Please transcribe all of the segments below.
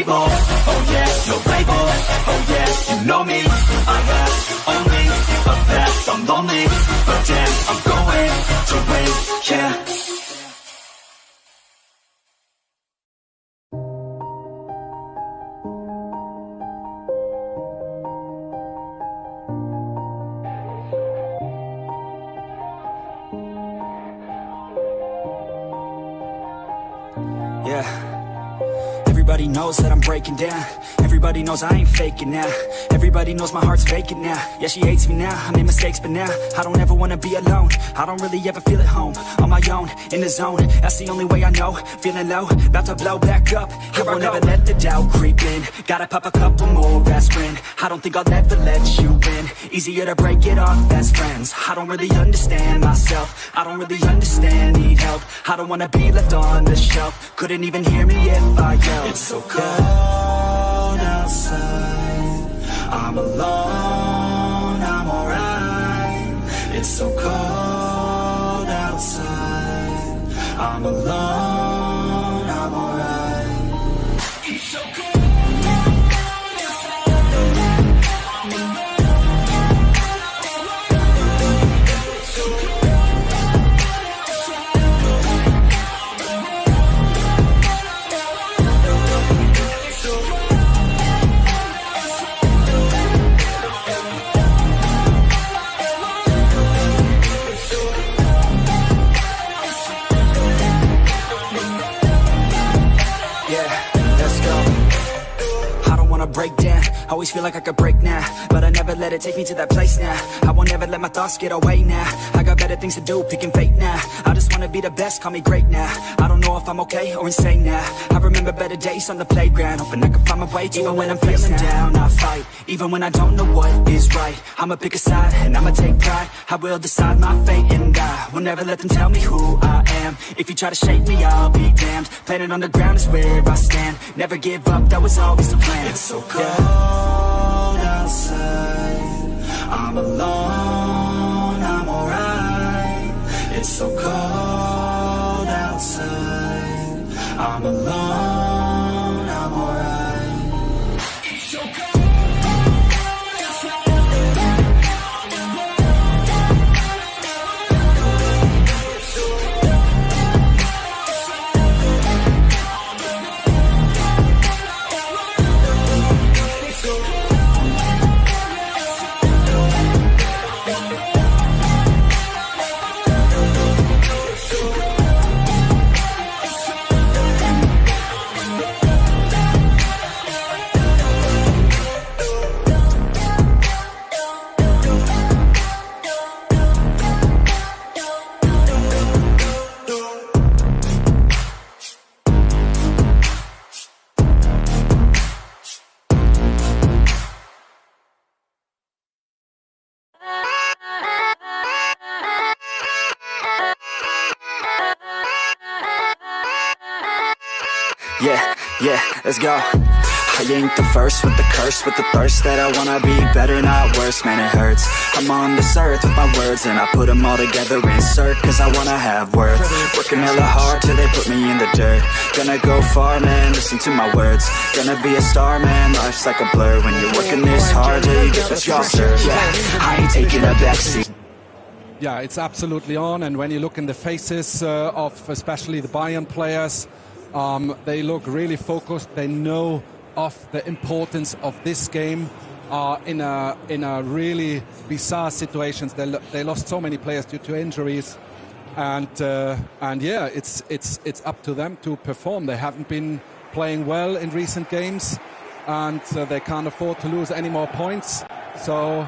stable. Oh yeah, no label. Oh yeah, you know me. I have only a path. I'm lonely, but damn, I'm going to win. Yeah. Everybody knows that I'm breaking down. Everybody knows I ain't faking now. Everybody knows my heart's vacant now. Yeah, she hates me now, I made mistakes but now I don't ever wanna be alone. I don't really ever feel at home. On my own, in the zone, that's the only way I know. Feeling low, about to blow back up. I won't ever let the doubt creep in. Gotta pop a couple more aspirin. I don't think I'll ever let you in. Easier to break it off best friends. I don't really understand myself. I don't really understand, need help. I don't wanna be left on the shelf. Couldn't even hear me if I yelled. It's so cold outside. I'm alone, I'm alright. It's so cold outside. I'm alone, I'm alright. It's so cold. Break down, always feel like I could break now, but I never let it take me to that place now. I won't ever let my thoughts get away now. I got better things to do, picking fate now. I just wanna be the best, call me great now. I don't know if I'm okay or insane now. I remember better days on the playground, hoping I can find my way. Even when I'm feeling down, I fight. Even when I don't know what is right, I'ma pick a side and I'ma take pride. I will decide my fate and I will never let them tell me who I am. If you try to shake me, I'll be damned. Planet on the ground is where I stand. Never give up, that was always the plan. It's so cold outside. I'm alone, I'm alright. It's so cold outside. I'm alone, I'm alright. It's so cold. Yeah, let's go. I ain't the first with the curse, with the thirst that I wanna be better, not worse, man it hurts. I'm on this earth with my words and I put them all together, insert, cause I wanna have worth. Working hella hard till they put me in the dirt. Gonna go far, man, listen to my words. Gonna be a star, man, life's like a blur. When you're working this hard till you get the closer. Yeah, I ain't taking a backseat. Yeah, it's absolutely on, and when you look in the faces of especially the Bayern players, they look really focused. They know of the importance of this game in a really bizarre situations. They lost so many players due to injuries, and yeah, it's up to them to perform. They haven't been playing well in recent games, and they can't afford to lose any more points. So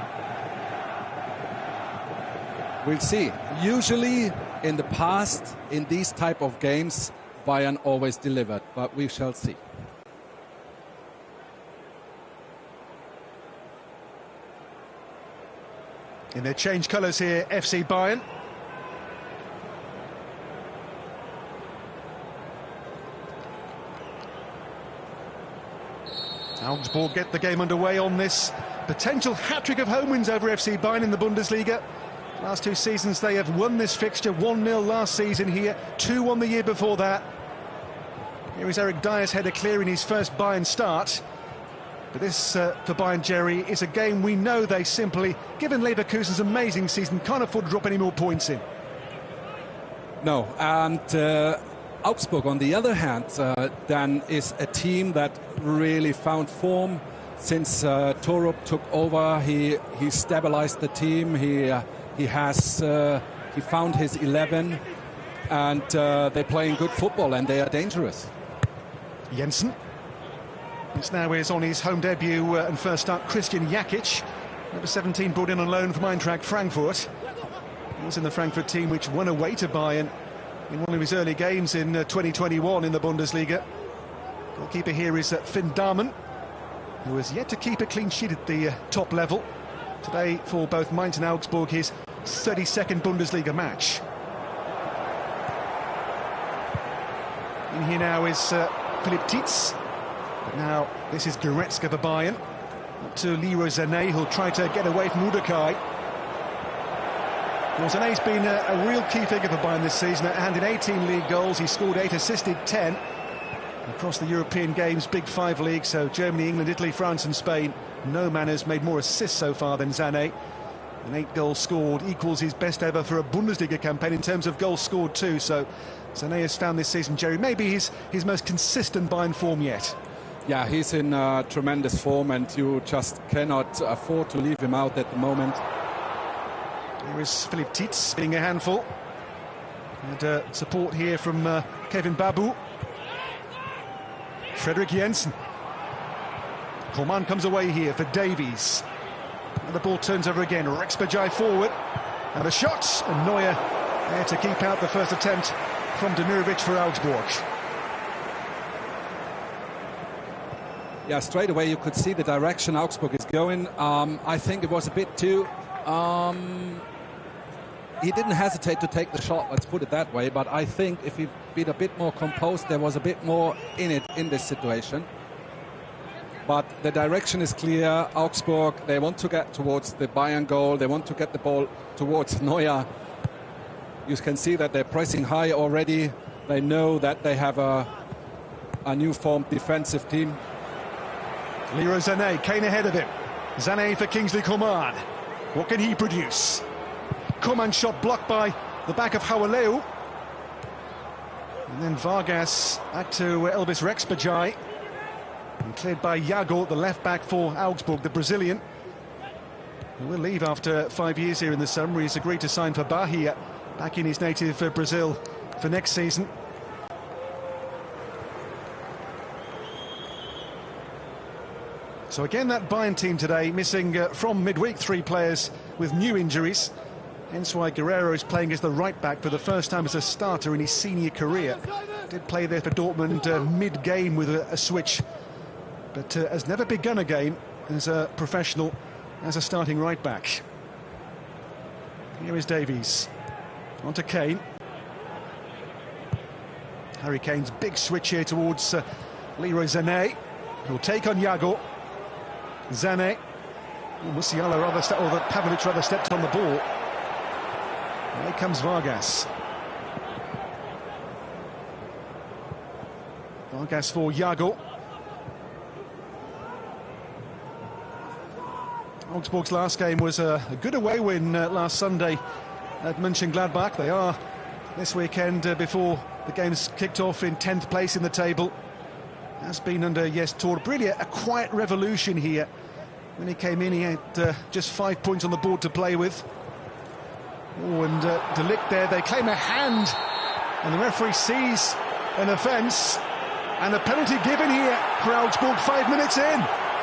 we'll see. Usually in the past, in these type of games, Bayern always delivered, but we shall see. In their change colours here, FC Bayern. Augsburg get the game underway on this potential hat-trick of home wins over FC Bayern in the Bundesliga. Last two seasons they have won this fixture, 1-0 last season here, 2-1 the year before that. Here is Eric Dyer's header clearing his first Bayern start. But this, for Bayern, Jerry, is a game we know they simply, given Leverkusen's amazing season, can't afford to drop any more points in. No, and Augsburg, on the other hand, Dan, is a team that really found form since Torup took over. He stabilized the team. He found his 11, and they're playing good football, and they are dangerous. Jensen. It's now is on his home debut and first start, Christian Jakic, number 17, brought in on loan from Eintracht Frankfurt. He was in the Frankfurt team which won away to Bayern in one of his early games in 2021 in the Bundesliga. Goalkeeper here is Finn Dahmen, who has yet to keep a clean sheet at the top level. Today, for both Mainz and Augsburg, his 32nd Bundesliga match. In here now is Philipp Tietz. But now this is Goretzka for Bayern. Up to Leroy Sané, who'll try to get away from Udokai. Well, Sané's been a real key figure for Bayern this season, and in 18 league goals, he scored 8, assisted 10. Across the European games, Big Five leagues, so Germany, England, Italy, France and Spain, no man has made more assists so far than Sané. And 8 goals scored equals his best ever for a Bundesliga campaign in terms of goals scored too. So Sané has found this season, Jerry, maybe his most consistent Bayern form yet. Yeah, he's in tremendous form, and you just cannot afford to leave him out at the moment. Here is Philipp Tietz being a handful. And support here from Kevin Babu. Frederick Jensen. Coman comes away here for Davies. And the ball turns over again. Rexbejai forward. And a shot. And Neuer there to keep out the first attempt from Demirovic for Augsburg. Yeah, straight away you could see the direction Augsburg is going. I think it was a bit too... he didn't hesitate to take the shot, let's put it that way, but I think if he'd been a bit more composed, there was a bit more in it in this situation. But the direction is clear. Augsburg, they want to get towards the Bayern goal, they want to get the ball towards Neuer. You can see that they're pressing high already. They know that they have a new formed defensive team. Leroy Sané, Kane ahead of him. Sané for Kingsley Coman. What can he produce? Coman shot blocked by the back of Hawaleu. And then Vargas back to Elvis Rexbejai. And cleared by Iago, the left back for Augsburg, the Brazilian. He will leave after 5 years here in the summer. He's agreed to sign for Bahia, back in his native Brazil for next season. So again, that Bayern team today missing from midweek 3 players with new injuries. Hence why Guerrero is playing as the right back for the first time as a starter in his senior career. Did play there for Dortmund mid-game with a switch, but has never begun a game as a professional, as a starting right back. Here is Davies. On to Kane. Harry Kane's big switch here towards Leroy Sané, who'll take on Iago. Sané. Musiala or Pavlovic rather stepped on the ball. And here comes Vargas. Vargas for Iago. Augsburg's last game was a good away win last Sunday at Mönchengladbach. They are this weekend before the game's kicked off in 10th place in the table. Has been under Torup. Really a quiet revolution here. When he came in, he had just 5 points on the board to play with. Oh, and De Ligt there, they claim a hand, and the referee sees an offence, and a penalty given here for Augsburg 5 minutes in.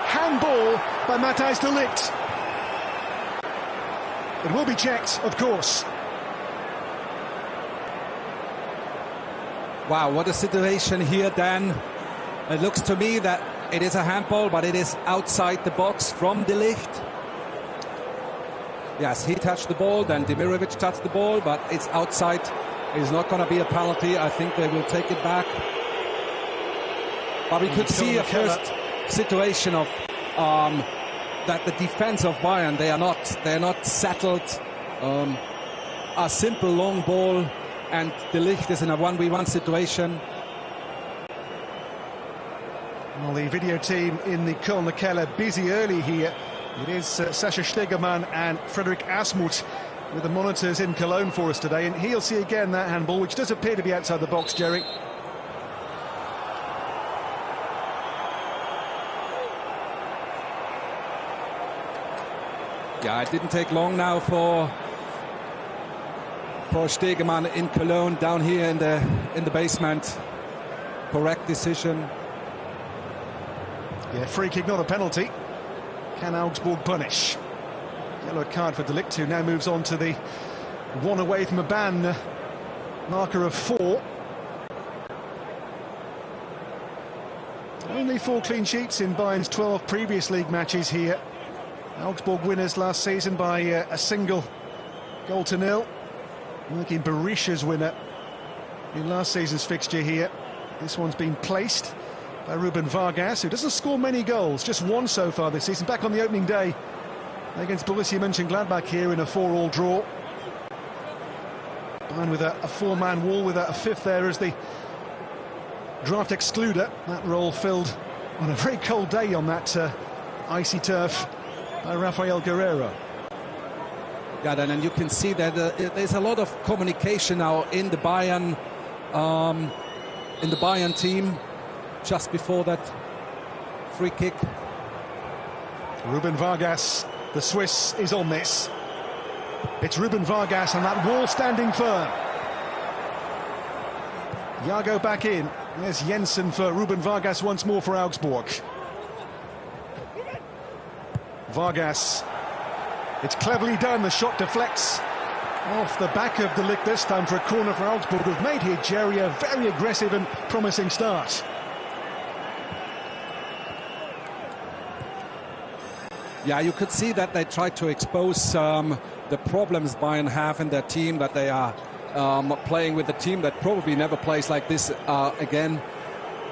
Handball by Matthijs De Ligt. It will be checked, of course. Wow, what a situation here, Dan. It looks to me that it is a handball, but it is outside the box from De Ligt. Yes, he touched the ball, then Demirovic touched the ball, but it's outside. It's not going to be a penalty. I think they will take it back. But we could see a first situation of that the defense of Bayern, they are not settled. A simple long ball, and De Ligt is in a 1v1 situation. Well, the video team in the Kölner Keller busy early here. It is Sascha Stegemann and Frederik Asmuth with the monitors in Cologne for us today, and he'll see again that handball, which does appear to be outside the box, Jerry. Yeah, it didn't take long now for Stegemann in Cologne, down here in the basement. Correct decision. Yeah, free kick, not a penalty. Can Augsburg punish? Yellow card for De Ligt, who now moves on to the one away from a ban marker of 4. Only 4 clean sheets in Bayern's 12 previous league matches here. Augsburg winners last season by a single goal to nil. Looking Berisha's winner in last season's fixture here. This one's been placed by Ruben Vargas, who doesn't score many goals, just 1 so far this season, back on the opening day against Borussia Mönchengladbach here in a 4-4 draw. Bayern with a 4-man wall with a 5th there as the draft excluder. That role filled on a very cold day on that icy turf by Rafael Guerreiro. Yeah, and you can see that there's a lot of communication now in the Bayern team just before that free kick. Ruben Vargas, the Swiss, is on this. It's Ruben Vargas and that wall standing firm. Jago back in. There's Jensen for Ruben Vargas once more for Augsburg. Vargas. It's cleverly done. The shot deflects off the back of De Ligt this time for a corner for Augsburg, who've made here, Jerry, a very aggressive and promising start. Yeah, you could see that they tried to expose the problems Bayern have in their team, that they are playing with a team that probably never plays like this again.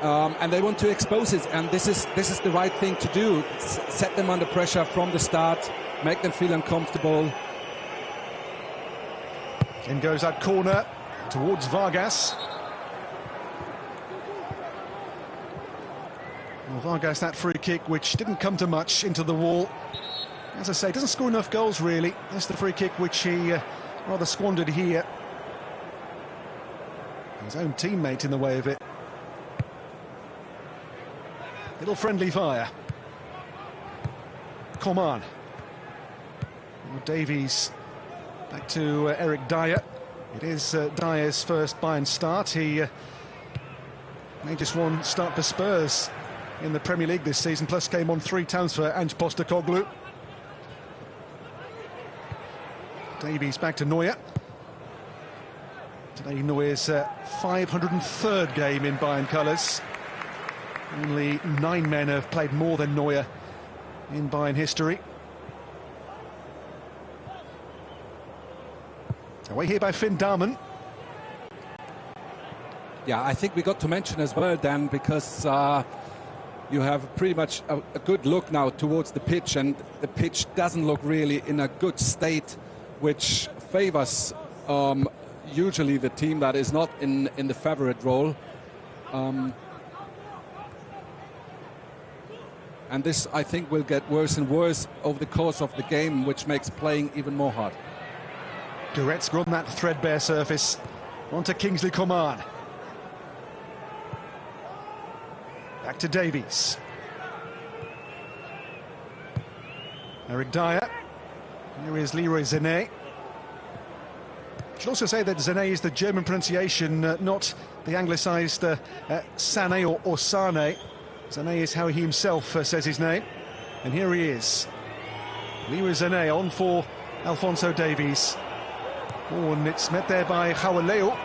And they want to expose it, and this is the right thing to do. Set them under pressure from the start, make them feel uncomfortable. In goes that corner towards Vargas. Well, Vargas, that free kick, which didn't come to much, into the wall. As I say, doesn't score enough goals, really. That's the free kick which he rather squandered here. His own teammate in the way of it. Little friendly fire. Coman. Davies back to Eric Dyer. It is Dyer's first Bayern start. He made just 1 start for Spurs in the Premier League this season, plus came on 3 times for Ange Postecoglou. Davies back to Neuer. Today Neuer's 503rd game in Bayern colours. Only 9 men have played more than Neuer in Bayern history. Away here by Finn Dahmen. Yeah, I think we got to mention as well, Dan, because you have pretty much a good look now towards the pitch, and the pitch doesn't look really in a good state, which favors usually the team that is not in the favorite role. And this, I think, will get worse and worse over the course of the game, which makes playing even more hard. Goretzka on that threadbare surface. On to Kingsley Coman. Back to Davies. Eric Dyer. Here is Leroy Sané. I should also say that Sané is the German pronunciation, not the anglicised Sané or Sane. Sané is how he himself says his name. And here he is. Leroy Sané on for Alphonso Davies. Oh, and it's met there by Haualeo.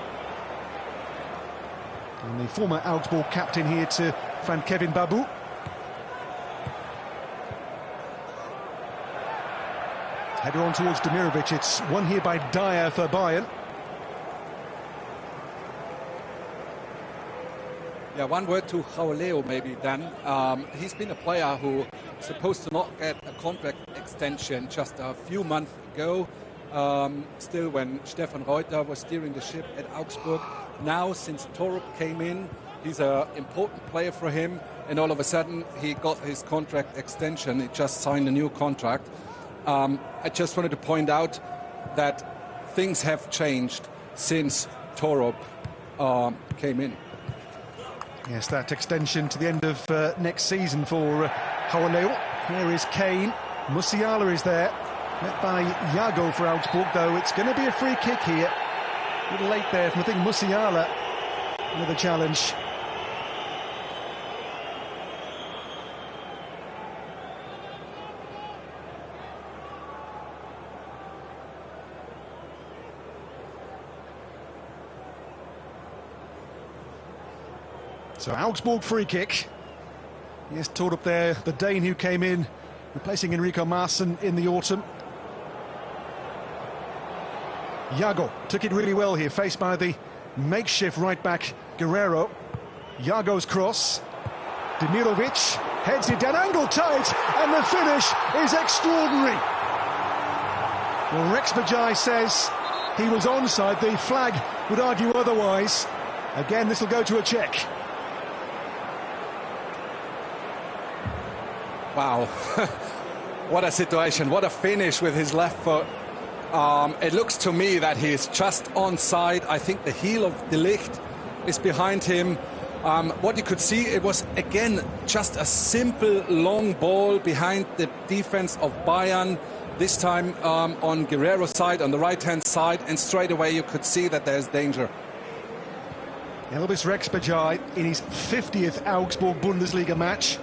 And the former Augsburg captain here to Frank Kevin Babu. Header on towards Demirovic. It's won here by Dyer for Bayern. Yeah, one word to Haualeo maybe, Dan. He's been a player who is supposed to not get a contract extension just a few months ago. Still when Stefan Reuter was steering the ship at Augsburg. Now, since Torup came in, he's an important player for him. and all of a sudden he got his contract extension. He just signed a new contract. I just wanted to point out that things have changed since Torup came in. Yes, that extension to the end of next season for Howaleo. Here is Kane. Musiala is there. Met by Iago for Augsburg, though. It's going to be a free kick here. A little late there from, I think, Musiala with a challenge. So Augsburg free kick. Yes, taught up there, the Dane who came in, replacing Enrico Maassen in the autumn. Iago took it really well here, faced by the makeshift right-back Guerrero. Iago's cross. Demirovic heads it down, angle tight, and the finish is extraordinary. Well, Rex Bajai says he was onside. The flag would argue otherwise. Again, this will go to a check. Wow, what a situation, what a finish with his left foot. It looks to me that he is just onside. I think the heel of De Ligt is behind him. What you could see, it was again just a simple long ball behind the defense of Bayern, this time on Guerrero's side, on the right-hand side, and straight away you could see that there's danger. Elvis Rex Bajai in his 50th Augsburg Bundesliga match.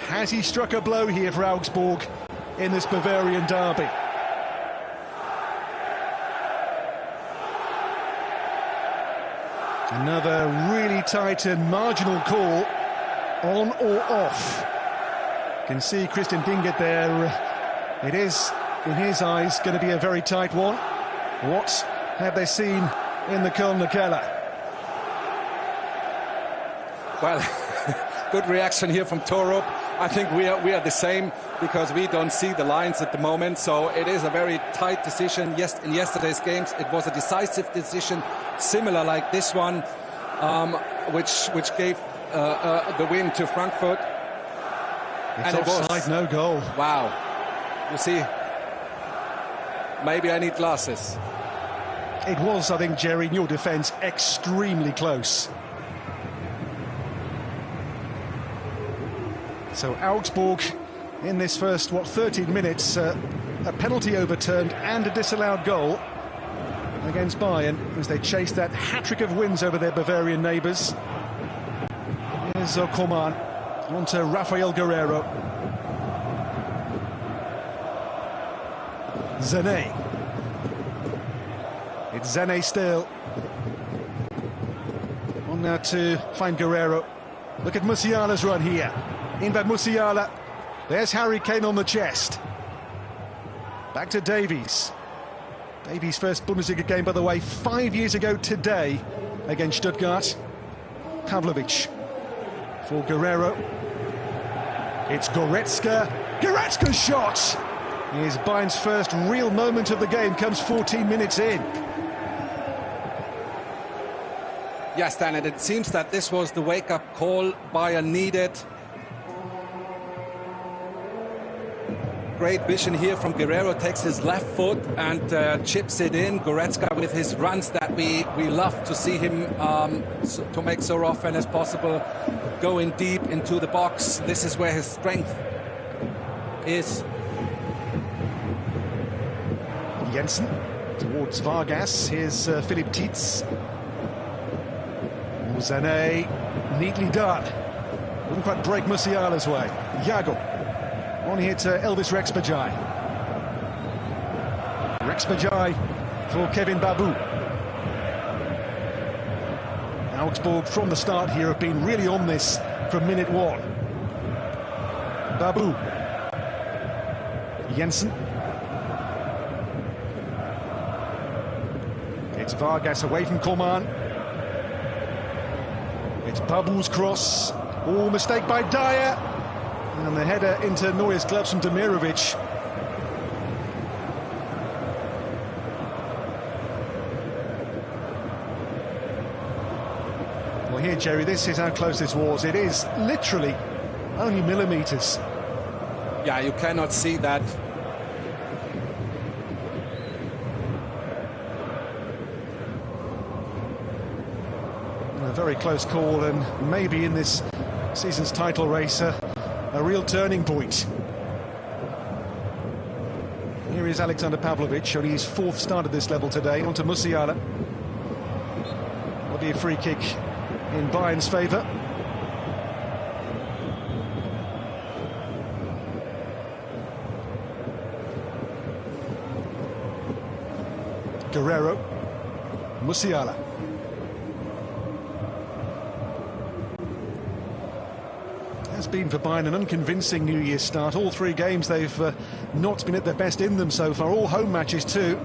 Has he struck a blow here for Augsburg in this Bavarian derby? Another really tight and marginal call, on or off. Can see Christian Dinget there. It is, in his eyes, going to be a very tight one. What have they seen in the Kölner Keller? Well, good reaction here from Torup. I think we are the same, because we don't see the lines at the moment. So it is a very tight decision. Yes, in yesterday's games it was a decisive decision, similar like this one, which gave the win to Frankfurt. It's offside, no goal. Wow. You see, maybe I need glasses. It was, I think, Jerry, in your defence, extremely close. So Augsburg, in this first, 13 minutes, a penalty overturned and a disallowed goal against Bayern as they chase that hat-trick of wins over their Bavarian neighbours. Here's Coman, on to Rafael Guerrero. Zane. It's Zane still. On now to find Guerrero. Look at Musiala's run here. In by Musiala. There's Harry Kane on the chest. Back to Davies. Davies' first Bundesliga game, by the way, 5 years ago today against Stuttgart. Pavlovic for Guerrero. It's Goretzka. Goretzka's shot! Here's Bayern's first real moment of the game, comes 14 minutes in. Yes, Dan, and it seems that this was the wake-up call Bayern needed. Great vision here from Guerrero, takes his left foot and chips it in. Goretzka with his runs that we love to see him to make so often as possible, going deep into the box. This is where his strength is. Jensen towards Vargas. Here's Philipp Tietz. Zane, neatly done. Wouldn't quite break Musiala's way. Iago. On here to Elvis Rex Bajai. Rex Bajai for Kevin Babu. Augsburg from the start here have been really on this from minute one. Babu. Jensen. It's Vargas away from Coman. It's Babu's cross. Oh, mistake by Dyer. And the header into Neuer's gloves from Demirovic. Well, here, Jerry, this is how close this was. It is literally only millimetres. Yeah, you cannot see that. A very close call, and maybe in this season's title race, a real turning point. Here is Alexander Pavlovic, only his fourth start at this level today, onto Musiala. Will be a free kick in Bayern's favour. Guerrero, Musiala. Has been for Bayern an unconvincing New Year's start. All three games they've not been at their best in them so far, all home matches too.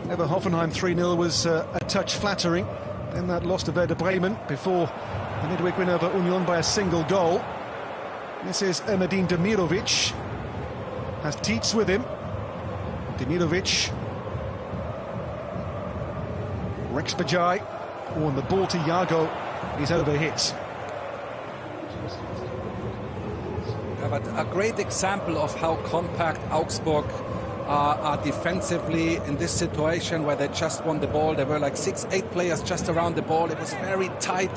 Never Hoffenheim 3-0 was a touch flattering. Then that loss to Werder Bremen before the midweek win over Union by a single goal. This is Erdem Demirovic. Has Tietz with him. Demirovic. Rex Bajai. Oh, and the ball to Yago is overhit. But a great example of how compact Augsburg are defensively in this situation where they just won the ball. There were like 6-8 players just around the ball. It was very tight,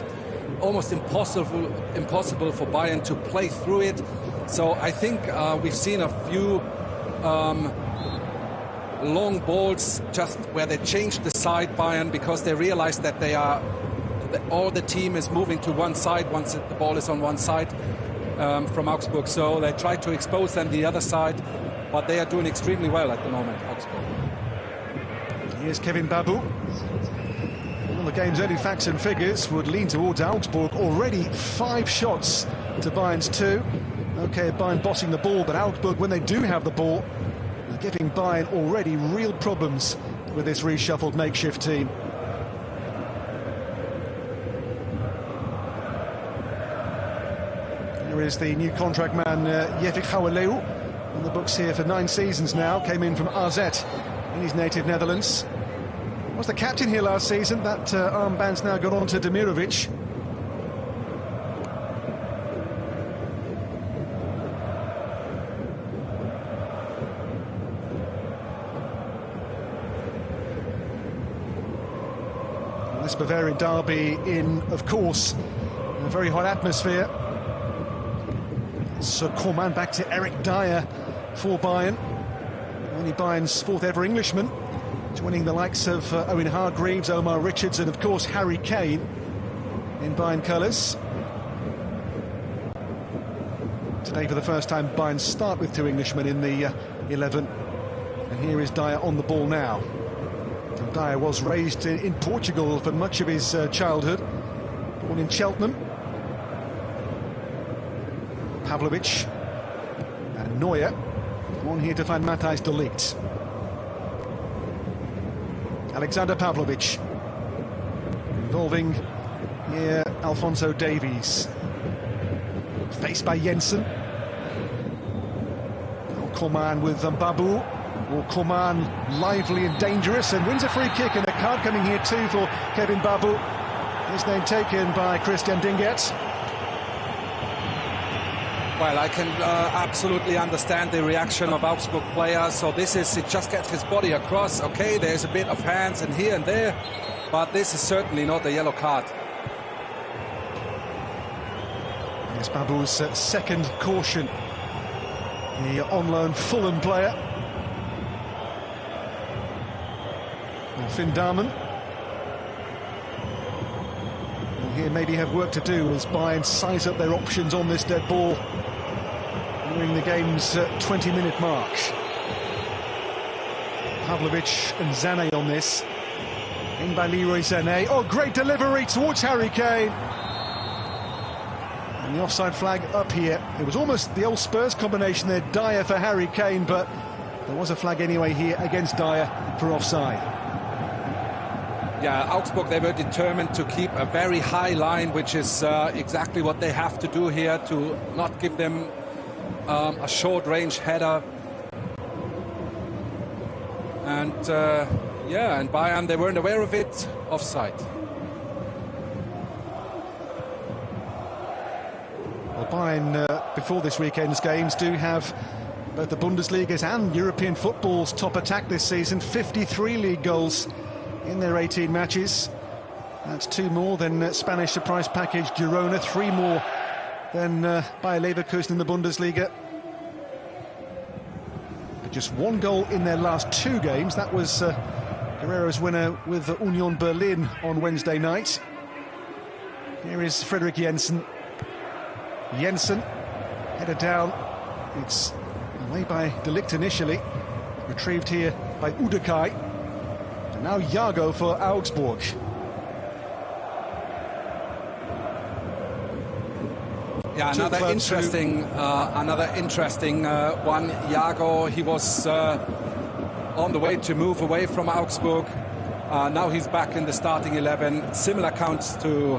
almost impossible for Bayern to play through it. So I think we've seen a few long balls just where they changed the side, Bayern, because they realized that all the team is moving to one side once the ball is on one side. From Augsburg, so they try to expose them the other side, but they are doing extremely well at the moment, Augsburg. Here's Kevin Babu. Well, the game's early facts and figures would lean towards Augsburg. Already 5 shots to Bayern's 2. Okay, Bayern bossing the ball, but Augsburg, when they do have the ball, are giving Bayern already real problems with this reshuffled makeshift team. Here is the new contract man, Jefik Houweleu, on the books here for 9 seasons now. Came in from AZ in his native Netherlands. Was the captain here last season. That armband's now gone on to Demirovic. This Bavarian derby in, of course, a very hot atmosphere. So Coman back to Eric Dyer for Bayern. Only Bayern's 4th ever Englishman, joining the likes of Owen Hargreaves, Omar Richards, and of course Harry Kane in Bayern colours. Today, for the first time, Bayern start with 2 Englishmen in the 11. And here is Dyer on the ball now. And Dyer was raised in Portugal for much of his childhood, born in Cheltenham. Pavlovic and Neuer on here to find Matthijs de Ligt. Alexander Pavlovic involving here Alphonso Davies, faced by Jensen. Coman with Babu. Coman lively and dangerous and wins a free kick, and a card coming here too for Kevin Babu. His name taken by Christian Dinget. Well, I can absolutely understand the reaction of Augsburg players. So it just gets his body across. Okay, there's a bit of hands and here and there, but this is certainly not a yellow card. It's Babu's second caution. The on-loan Fulham player. And Finn Darman. And here maybe have work to do as Bayern size up their options on this dead ball during the game's 20-minute mark. Pavlovic and Sané on this. In by Leroy Sané. Oh, great delivery towards Harry Kane. And the offside flag up here. It was almost the old Spurs combination there, Dyer for Harry Kane, but there was a flag anyway here against Dyer for offside. Yeah, Augsburg, they were determined to keep a very high line, which is exactly what they have to do here, to not give them a short-range header. And yeah, and Bayern, they weren't aware of it. Offside. Bayern, before this weekend's games, do have both the Bundesliga's and European football's top attack this season. 53 league goals in their 18 matches. That's 2 more than Spanish surprise package Girona, 3 more than Bayer Leverkusen in the Bundesliga. But just 1 goal in their last 2 games. That was Guerrero's winner with Union Berlin on Wednesday night. Here is Frederik Jensen. Jensen, headed down. It's away by De Ligt initially. Retrieved here by Udekai. And now Jago for Augsburg. Yeah, another interesting one. Jago, he was on the way to move away from Augsburg. Now he's back in the starting 11. Similar counts to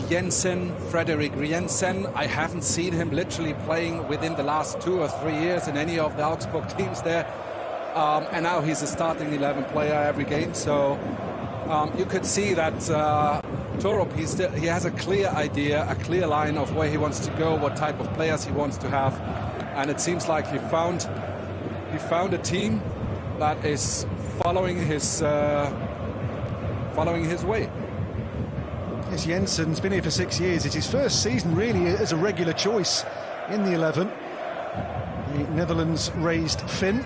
Jensen, Frederik Jensen. I haven't seen him literally playing within the last 2 or 3 years in any of the Augsburg teams there. And now he's a starting 11 player every game. So you could see that Torup, he has a clear idea, a clear line of where he wants to go, what type of players he wants to have. And it seems like he found a team that is following his way. Yes, Jensen's been here for 6 years. It's his first season really as a regular choice in the 11. The Netherlands raised Finn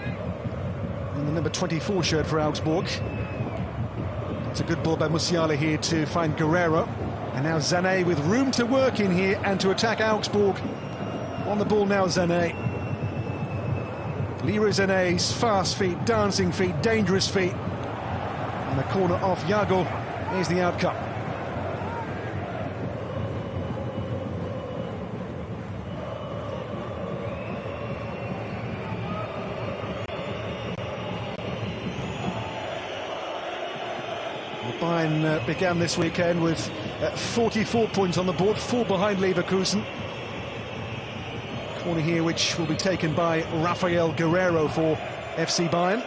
in the number 24 shirt for Augsburg. It's a good ball by Musiala here to find Guerrero. And now Sané with room to work in here and to attack Augsburg. On the ball now, Sané. Leroy Sané's fast feet, dancing feet, dangerous feet. And the corner off Jago is the outcome. Bayern began this weekend with 44 points on the board, 4 behind Leverkusen. Corner here which will be taken by Rafael Guerrero for FC Bayern.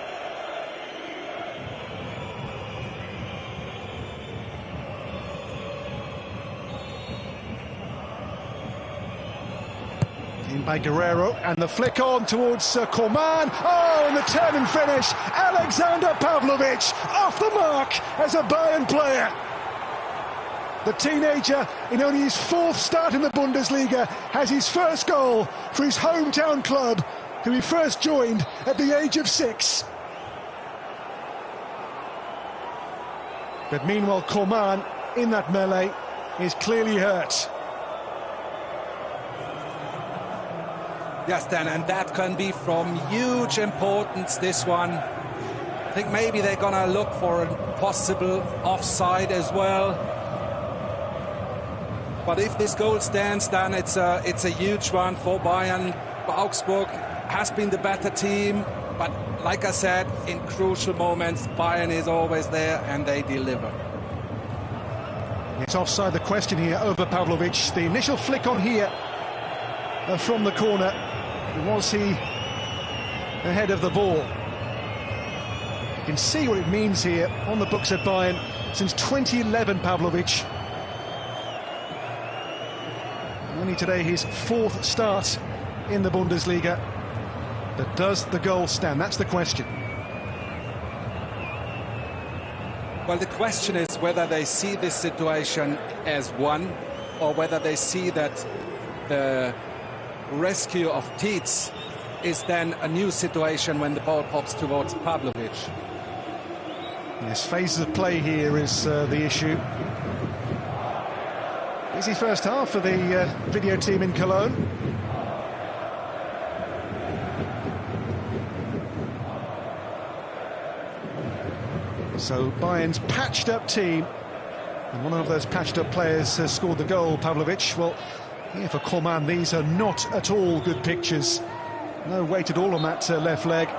In by Guerrero, and the flick on towards Coman. Oh, and the turn and finish. Alexander Pavlovic off the mark as a Bayern player. The teenager, in only his 4th start in the Bundesliga, has his first goal for his hometown club, who he first joined at the age of 6. But meanwhile, Coman, in that melee, is clearly hurt. Yes, Dan, and that can be from huge importance, this one. I think maybe they're going to look for a possible offside as well. But if this goal stands, then it's a huge one for Bayern. Augsburg has been the better team, but like I said, in crucial moments, Bayern is always there and they deliver. It's offside, the question here over Pavlovic. The initial flick on here from the corner. Was he ahead of the ball? You can see what it means here on the books at Bayern since 2011, Pavlovic. Only today his 4th start in the Bundesliga. But does the goal stand? That's the question. Well, the question is whether they see this situation as one, or whether they see that the rescue of Tietz is then a new situation when the ball pops towards Pavlovic. Yes, phases of play here is the issue. Busy first half for the video team in Cologne. So Bayern's patched up team, and one of those patched up players has scored the goal, Pavlovic. Well, here for Coman, these are not at all good pictures. No weight at all on that left leg.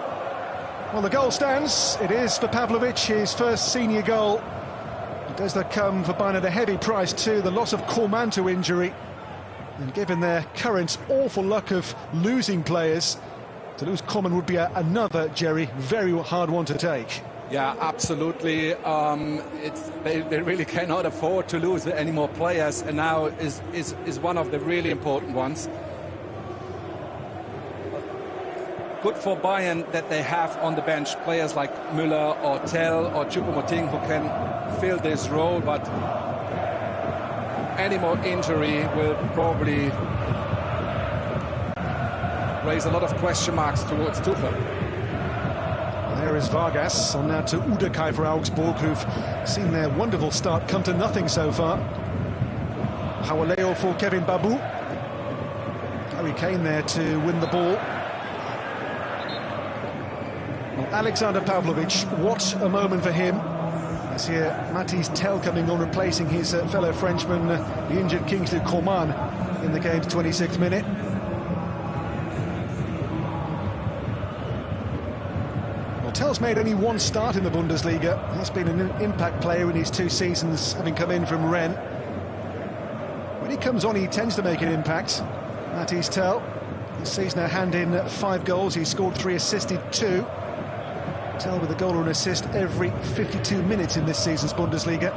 Well, the goal stands. It is for Pavlovic, his first senior goal. Does that come for Bayern at a heavy price too? The loss of Coman to injury. And given their current awful luck of losing players, to lose Coman would be another, Jerry, very hard one to take. Yeah, absolutely. They really cannot afford to lose any more players, and now is one of the really important ones. Good for Bayern that they have on the bench players like Müller or Tell or Choupo-Moting who can fill this role, but any more injury will probably raise a lot of question marks towards Tuchel. There is Vargas, on now to Udekai for Augsburg, who've seen their wonderful start come to nothing so far. Hawaleo for Kevin Babu. Harry Kane there to win the ball. Well, Alexander Pavlovich, what a moment for him. As here, Mathys Tel coming on, replacing his fellow Frenchman, the injured Kingsley Coman, in the game's 26th minute. Tell's made only one start in the Bundesliga. Has been an impact player in his 2 seasons, having come in from Rennes. When he comes on, he tends to make an impact. Mathys Tel, this season a hand in 5 goals. He's scored 3, assisted 2. Tel with a goal or an assist every 52 minutes in this season's Bundesliga.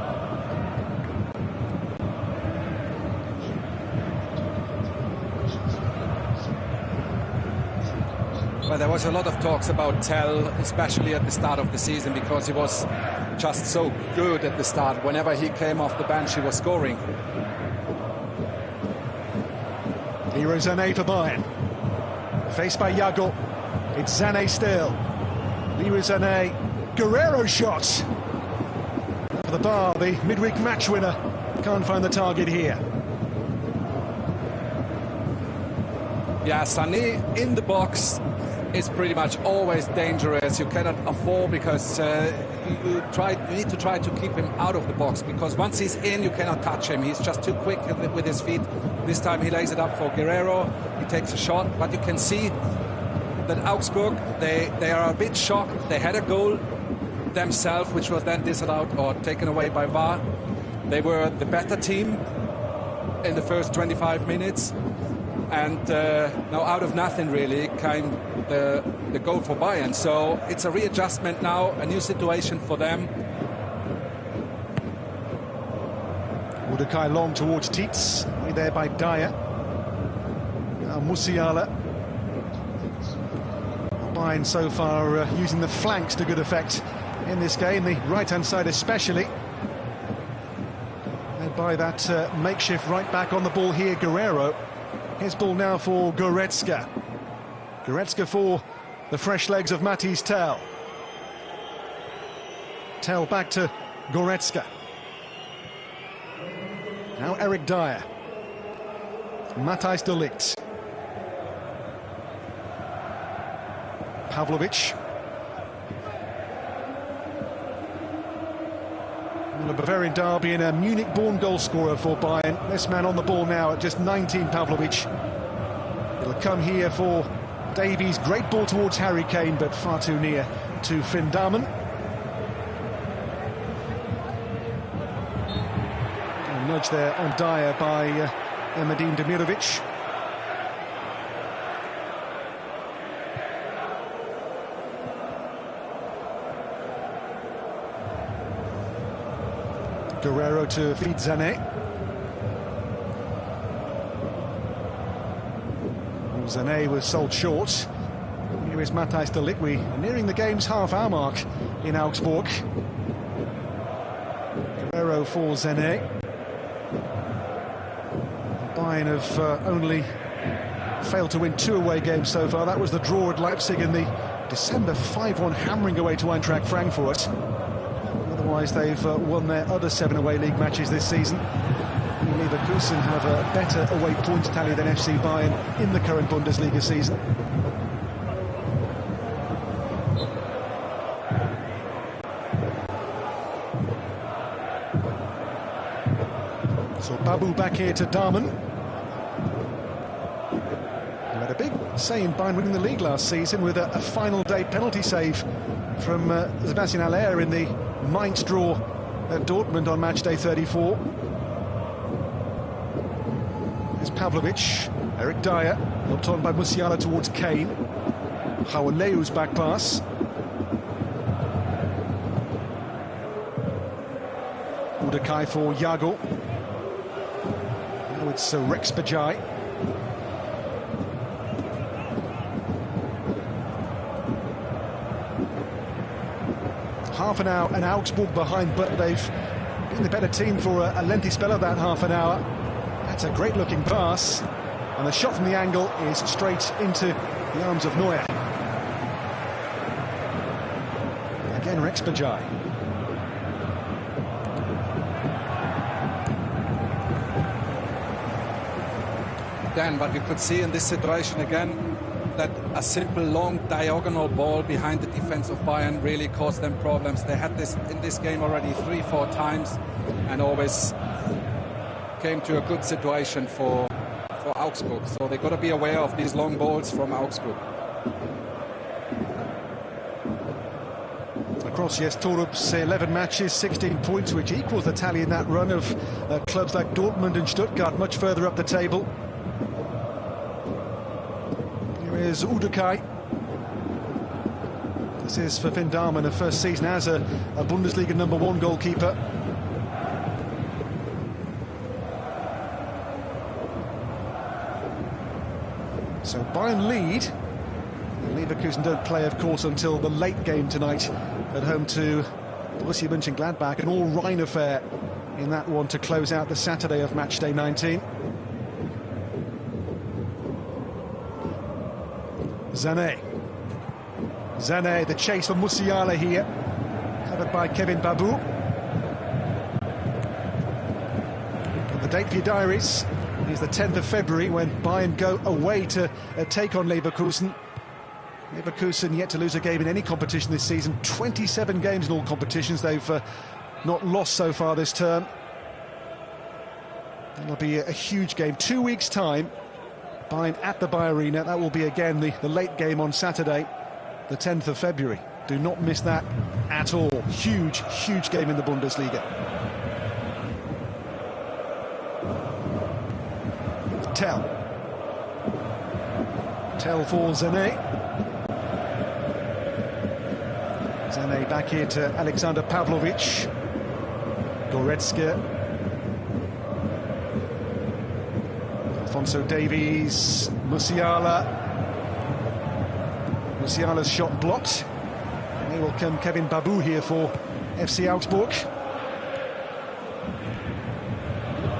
Well, there was a lot of talks about Tell, especially at the start of the season, because he was just so good at the start. Whenever he came off the bench, he was scoring. Leroy Sané for Bayern. Faced by Yago. It's Sané still. Leroy Sané. Guerrero shot. For the bar, the midweek match winner. Can't find the target here. Yeah, Sané in the box is pretty much always dangerous. You cannot afford, because you need to try to keep him out of the box, because once he's in, you cannot touch him. He's just too quick with his feet. This time he lays it up for Guerrero. He takes a shot, but you can see that Augsburg, they are a bit shocked. They had a goal themselves, which was then disallowed or taken away by VAR. They were the better team in the first 25 minutes. And now out of nothing really came the goal for Bayern. So it's a readjustment now, a new situation for them. Udekai long towards Tietz, way there by Dyer. Now Musiala. Bayern so far using the flanks to good effect in this game, the right-hand side especially. And by that makeshift right-back on the ball here, Guerrero. His ball now for Goretzka. Goretzka for the fresh legs of Mathys Tel. Tel back to Goretzka. Now Eric Dyer. Matthijs de Ligt. Pavlovich. And a Bavarian derby and a Munich-born goalscorer for Bayern. This man on the ball now at just 19, Pavlovich. It'll come here for Davies. Great ball towards Harry Kane, but far too near to Finn Dahmen. A nudge there on Dyer by Emadine Demirovic. Guerrero to feed Sané. Sané was sold short. Here is Matthijs de Ligt. We are nearing the game's half-hour mark in Augsburg. Guerrero for Sané. Bayern have only failed to win 2 away games so far. That was the draw at Leipzig in the December 5-1 hammering away to Eintracht Frankfurt. Otherwise, they've won their other 7 away league matches this season. Leverkusen have a better away points tally than FC Bayern in the current Bundesliga season. So Babu back here to Dahmen. He had a big say in Bayern winning the league last season with a final day penalty save from Sebastian Haller in the Mainz draw at Dortmund on match day 34. There's Pavlovich, Eric Dyer, helped on by Musiala towards Kane. Hawaleu's back pass. Udekai for Yago. Now it's Rex Bajai. Half an hour and Augsburg behind, but they've been the better team for a lengthy spell of that half an hour. That's a great looking pass, and the shot from the angle is straight into the arms of Neuer. Again, Rex Bajai. Dan, but you could see in this situation again that a simple long diagonal ball behind the defense of Bayern really caused them problems. They had this in this game already 3-4 times and always came to a good situation for Augsburg. So they've got to be aware of these long balls from Augsburg. Across, yes, Torup's 11 matches, 16 points, which equals the tally in that run of clubs like Dortmund and Stuttgart, much further up the table. Here is Udekai. This is for Finn Dahlmann, a first season as a Bundesliga #1 goalkeeper. So Bayern lead. Leverkusen don't play, of course, until the late game tonight at home to Borussia Mönchengladbach. An all-Rhine affair in that one to close out the Saturday of match day 19. Sané, the chase for Musiala here, covered by Kevin Babu. The date for your diaries is the 10th of February when Bayern go away to take on Leverkusen. Leverkusen yet to lose a game in any competition this season. 27 games in all competitions. They've not lost so far this term. That'll be a huge game. 2 weeks' time, Bayern at the Bayer Arena. That will be again the late game on Saturday, the 10th of February. Do not miss that at all. Huge, huge game in the Bundesliga. Tell for Sané. Sané back here to Alexander Pavlovic. Goretzka. Alphonso Davies. Musiala's shot blocked. And here will come Kevin Babu here for FC Augsburg.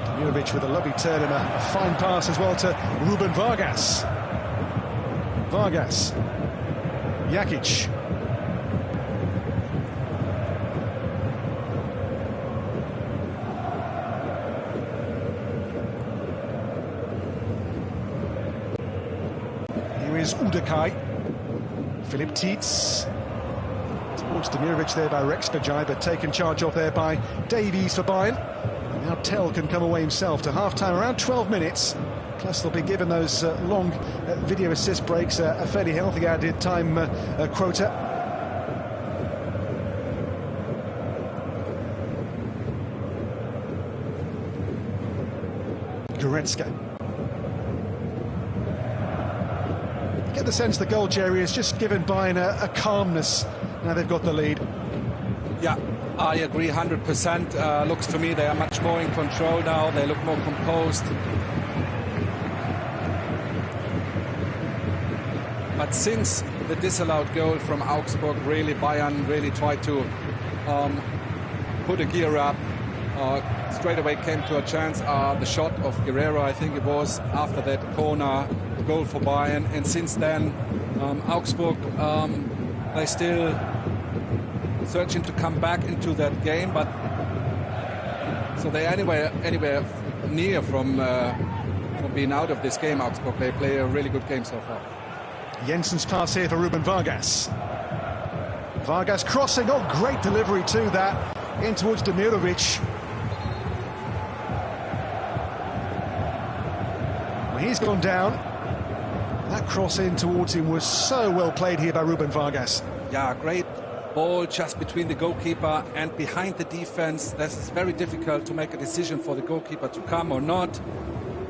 Demirovic with a lovely turn and a fine pass as well to Ruben Vargas. Jakic. Here is Udekai. Philipp Tietz. Towards Demirovic there by Rex Bajai, but taken charge of there by Davies for Bayern. And now Tell can come away himself to half-time, around 12 minutes. Plus they'll be given those long video assist breaks, a fairly healthy added time quota. Goretzka. Get the sense the goal, Jerry, has just given Bayern a calmness now they've got the lead. Yeah, I agree 100%. Looks to me they are much more in control now. They look more composed. But since the disallowed goal from Augsburg, Bayern really tried to put a gear up. Straight away came to a chance. The shot of Guerrero, I think it was, after that corner goal for Bayern. And since then, Augsburg, they still searching to come back into that game. But so they anywhere near from being out of this game. Augsburg, they play a really good game so far. Jensen's pass here for Ruben Vargas. Vargas crossing, oh, great delivery to that, in towards Demirovic. Well, he's gone down. That cross in towards him was so well played here by Ruben Vargas. Yeah, great ball just between the goalkeeper and behind the defense. That's very difficult to make a decision for the goalkeeper to come or not.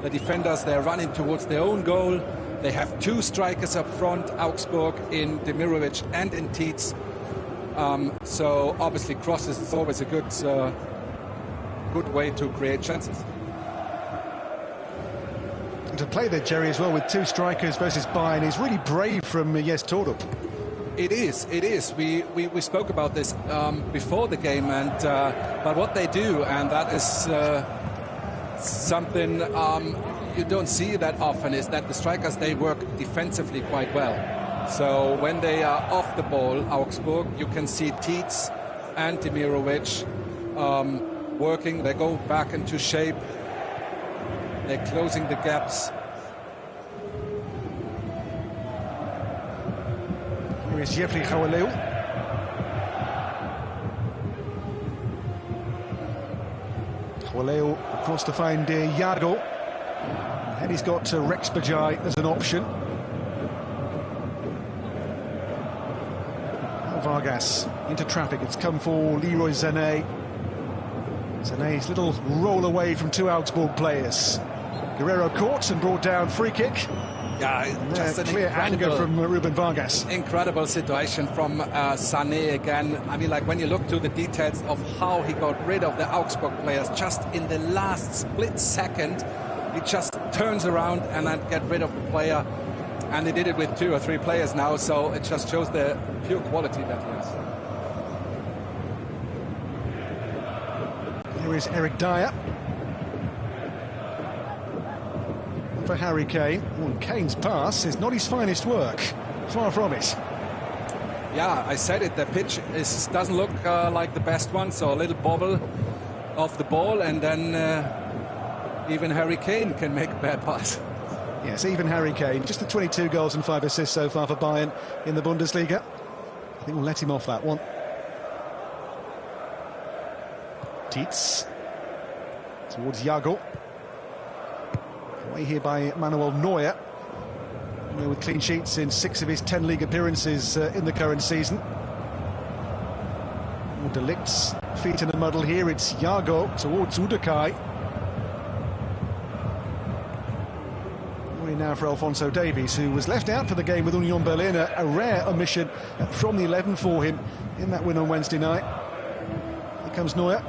The defenders, they're running towards their own goal. They have two strikers up front, Augsburg, in Demirovic and in Tietz. So obviously crosses is always a good good way to create chances. And to play there, Jerry, as well, with two strikers versus Bayern is really brave from Jes Torup. It is. We spoke about this before the game, and but what they do, and that is something you don't see that often, is that the strikers, they work defensively quite well. So when they are off the ball, Augsburg, you can see Tietz and Demirovic working. They go back into shape. They're closing the gaps. Here is Jeffrey Gouweleu. Gouweleu across to find Jago. And he's got Rex Bajai as an option. Vargas into traffic. It's come for Leroy Sané. Sané's little roll away from two Augsburg players. Guerrero caught and brought down, free kick. Yeah, just an clear anger from Ruben Vargas. Incredible situation from Sané again. I mean, like when you look to the details of how he got rid of the Augsburg players, just in the last split second, he just turns around and then get rid of the player. And he did it with 2 or 3 players now, so it just shows the pure quality that he has. Here is Eric Dyer. For Harry Kane. Well, Kane's pass is not his finest work. Far from it. Yeah, I said it. The pitch doesn't look like the best one, so a little bobble of the ball, and then even Harry Kane can make a bad pass. Yes, even Harry Kane. Just the 22 goals and 5 assists so far for Bayern in the Bundesliga. I think we'll let him off that one. Tietz towards Jago. Away here by Manuel Neuer. Neuer with clean sheets in 6 of his 10 league appearances in the current season. De Ligt's feet in the muddle here. It's Jago towards Udekai. Now for Alphonso Davies, who was left out for the game with Union Berlin, a rare omission from the 11 for him in that win on Wednesday night. Here comes Neuer.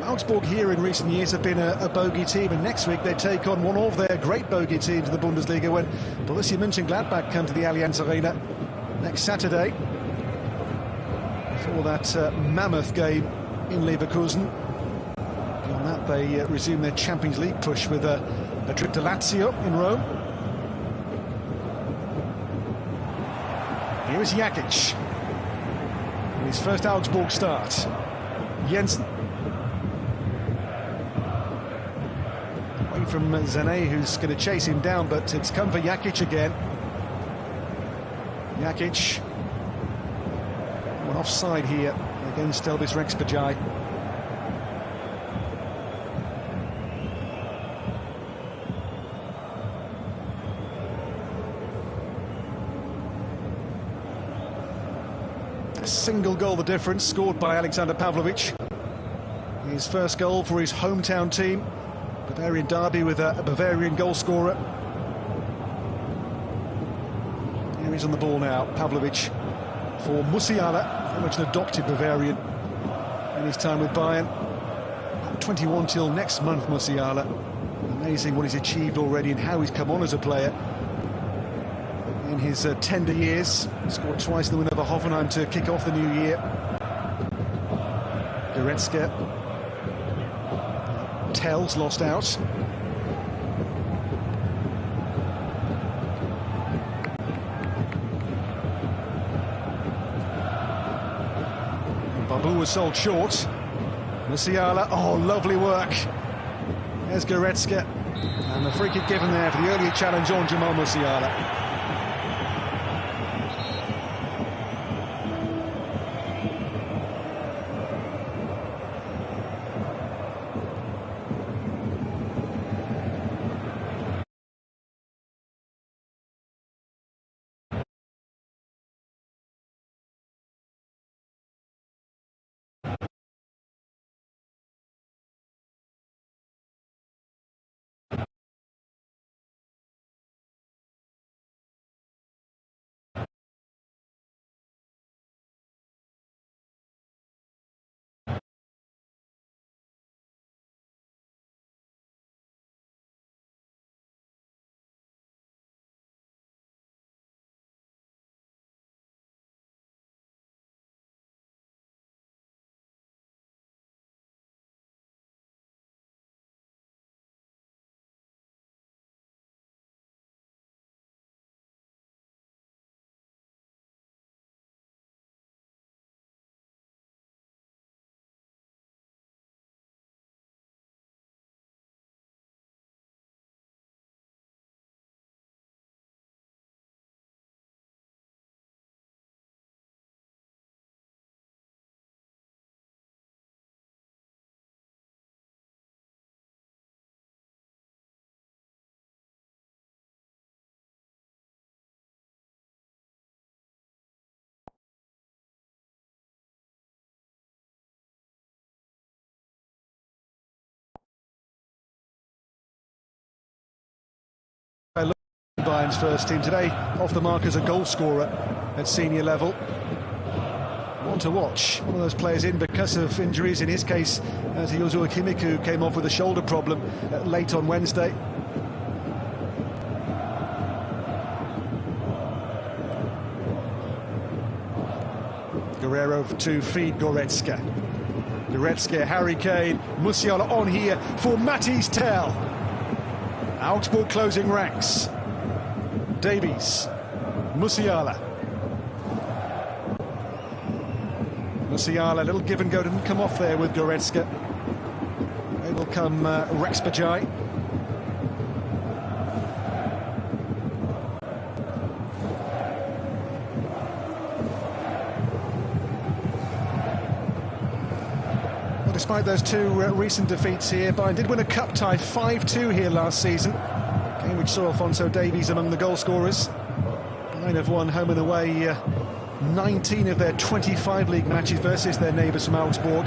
Augsburg here in recent years have been a bogey team, and next week they take on one of their great bogey teams in the Bundesliga when Borussia Mönchengladbach come to the Allianz Arena next Saturday for that mammoth game in Leverkusen. Beyond that, they resume their Champions League push with a trip to Lazio in Rome. Here is Jakic. In his first Augsburg start. Jensen. Away from Sané, who's going to chase him down, but it's come for Jakic again. Jakic. One offside here against Elvis Rex Bajai. A single goal the difference, scored by Alexander Pavlovic. His first goal for his hometown team. Bavarian derby with a Bavarian goal scorer. Here he's on the ball now, Pavlovic for Musiala, very much an adopted Bavarian in his time with Bayern. 21 till next month, Musiala. Amazing what he's achieved already and how he's come on as a player in his tender years. Scored twice in the win over Hoffenheim to kick off the new year. Goretzka. Tells lost out. Babu was sold short. Musiala, oh, lovely work. There's Goretzka. And the free kick given there for the earlier challenge on Jamal Musiala. Bayern's first team. Today, off the mark as a goal scorer at senior level. One to watch. One of those players in because of injuries. In his case, as Joshua Kimmich, who came off with a shoulder problem late on Wednesday. Guerrero to feed Goretzka. Goretzka, Harry Kane, Musiala on here for Mathys Tel. Augsburg closing ranks. Davies, Musiala. Musiala, a little give and go, didn't come off there with Goretzka. They will come Rex Bajai. Well, despite those two recent defeats here, Bayern did win a cup tie 5-2 here last season. Game which saw Alphonso Davies among the goal scorers. Bayern have won home and away 19 of their 25 league matches versus their neighbours from Augsburg.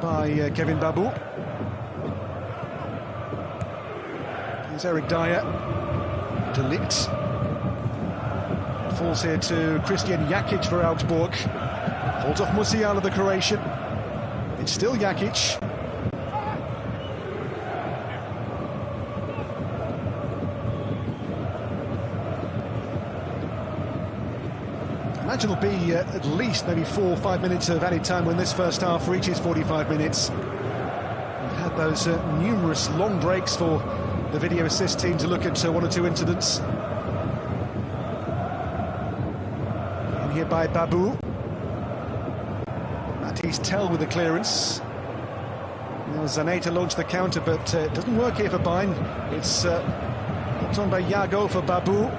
By Kevin Babu. Here's Eric Dyer. De Ligt. Falls here to Christian Jakic for Augsburg. Holds off Musiala, the Croatian. It's still Jakic. Imagine it'll be at least maybe 4 or 5 minutes of added time when this first half reaches 45 minutes. We've had those numerous long breaks for the video assist team to look at one or two incidents. And here by Babu. Mathys Tel with the clearance. Now Sané to launch the counter, but it doesn't work here for Bayern. It's put on by Yago for Babu.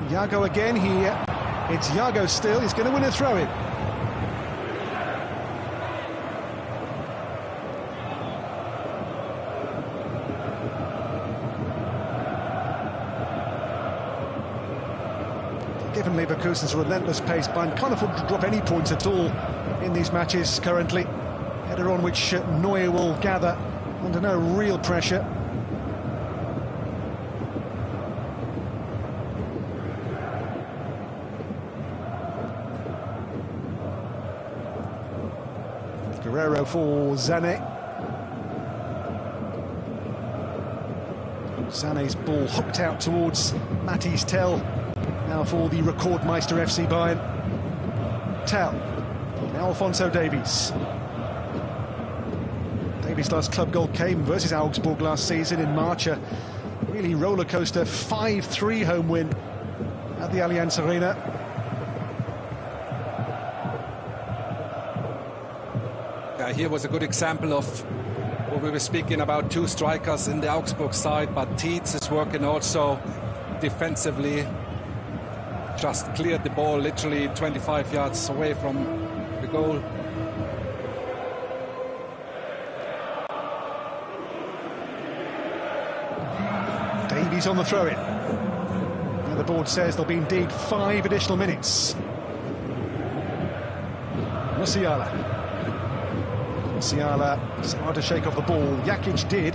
Yago again here. It's Yago still, he's going to win a throw-in. Given Leverkusen's relentless pace, Bayern can't afford to drop any points at all in these matches currently. Header on which Neuer will gather under no real pressure. Guerrero for Sané. Sané's ball hooked out towards Mathys Tel. Now for the Rekordmeister FC Bayern. Tel. Now Alphonso Davies. Davies' last club goal came versus Augsburg last season in March. A really roller coaster 5-3 home win at the Allianz Arena. Here was a good example of what we were speaking about, two strikers in the Augsburg side, but Tietz is working also defensively. Just cleared the ball literally 25 yards away from the goal. Davies on the throw-in. Now the board says there'll be indeed 5 additional minutes. Musiala. It's hard to shake off the ball. Jakic did.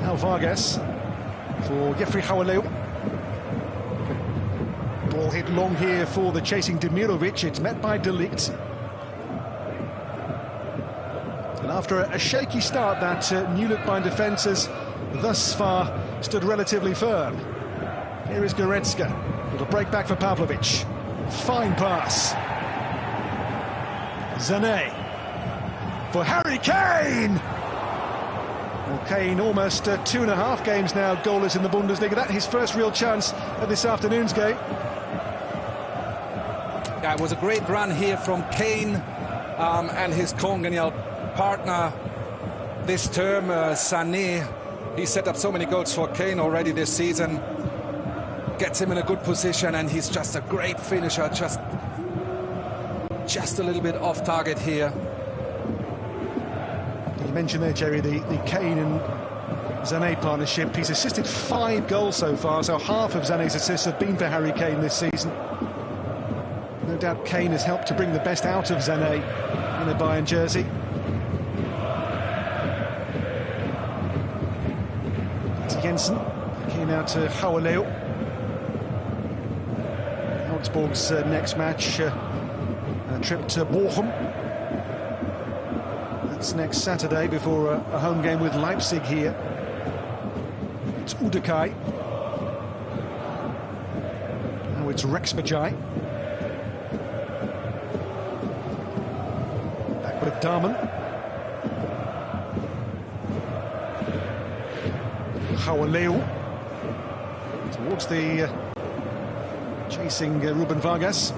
Now Vargas for Jeffrey Howaleu. Ball hit long here for the chasing Demirovic. It's met by De Ligt. And after a shaky start, that new look Bayern defence has thus far stood relatively firm. Here is Goretzka. It'll break back for Pavlovic. Fine pass. Sané. For Harry Kane! Well, Kane almost 2.5 games now goalless in the Bundesliga. That's his first real chance at this afternoon's game. Yeah, it was a great run here from Kane and his congenial partner this term, Sané. He set up so many goals for Kane already this season. Gets him in a good position, and he's just a great finisher. Just a little bit off target here. You mentioned there, Jerry, the Kane and Sané partnership. He's assisted 5 goals so far, so half of Sané's assists have been for Harry Kane this season. No doubt Kane has helped to bring the best out of Sané in a Bayern jersey. Jensen. Here now to Haualeu. Augsburg's next match, a trip to Bochum. That's next Saturday before a home game with Leipzig here. It's Udekai. Now it's Rexbejai. Back with Dahmen. Haualeu towards the chasing Ruben Vargas.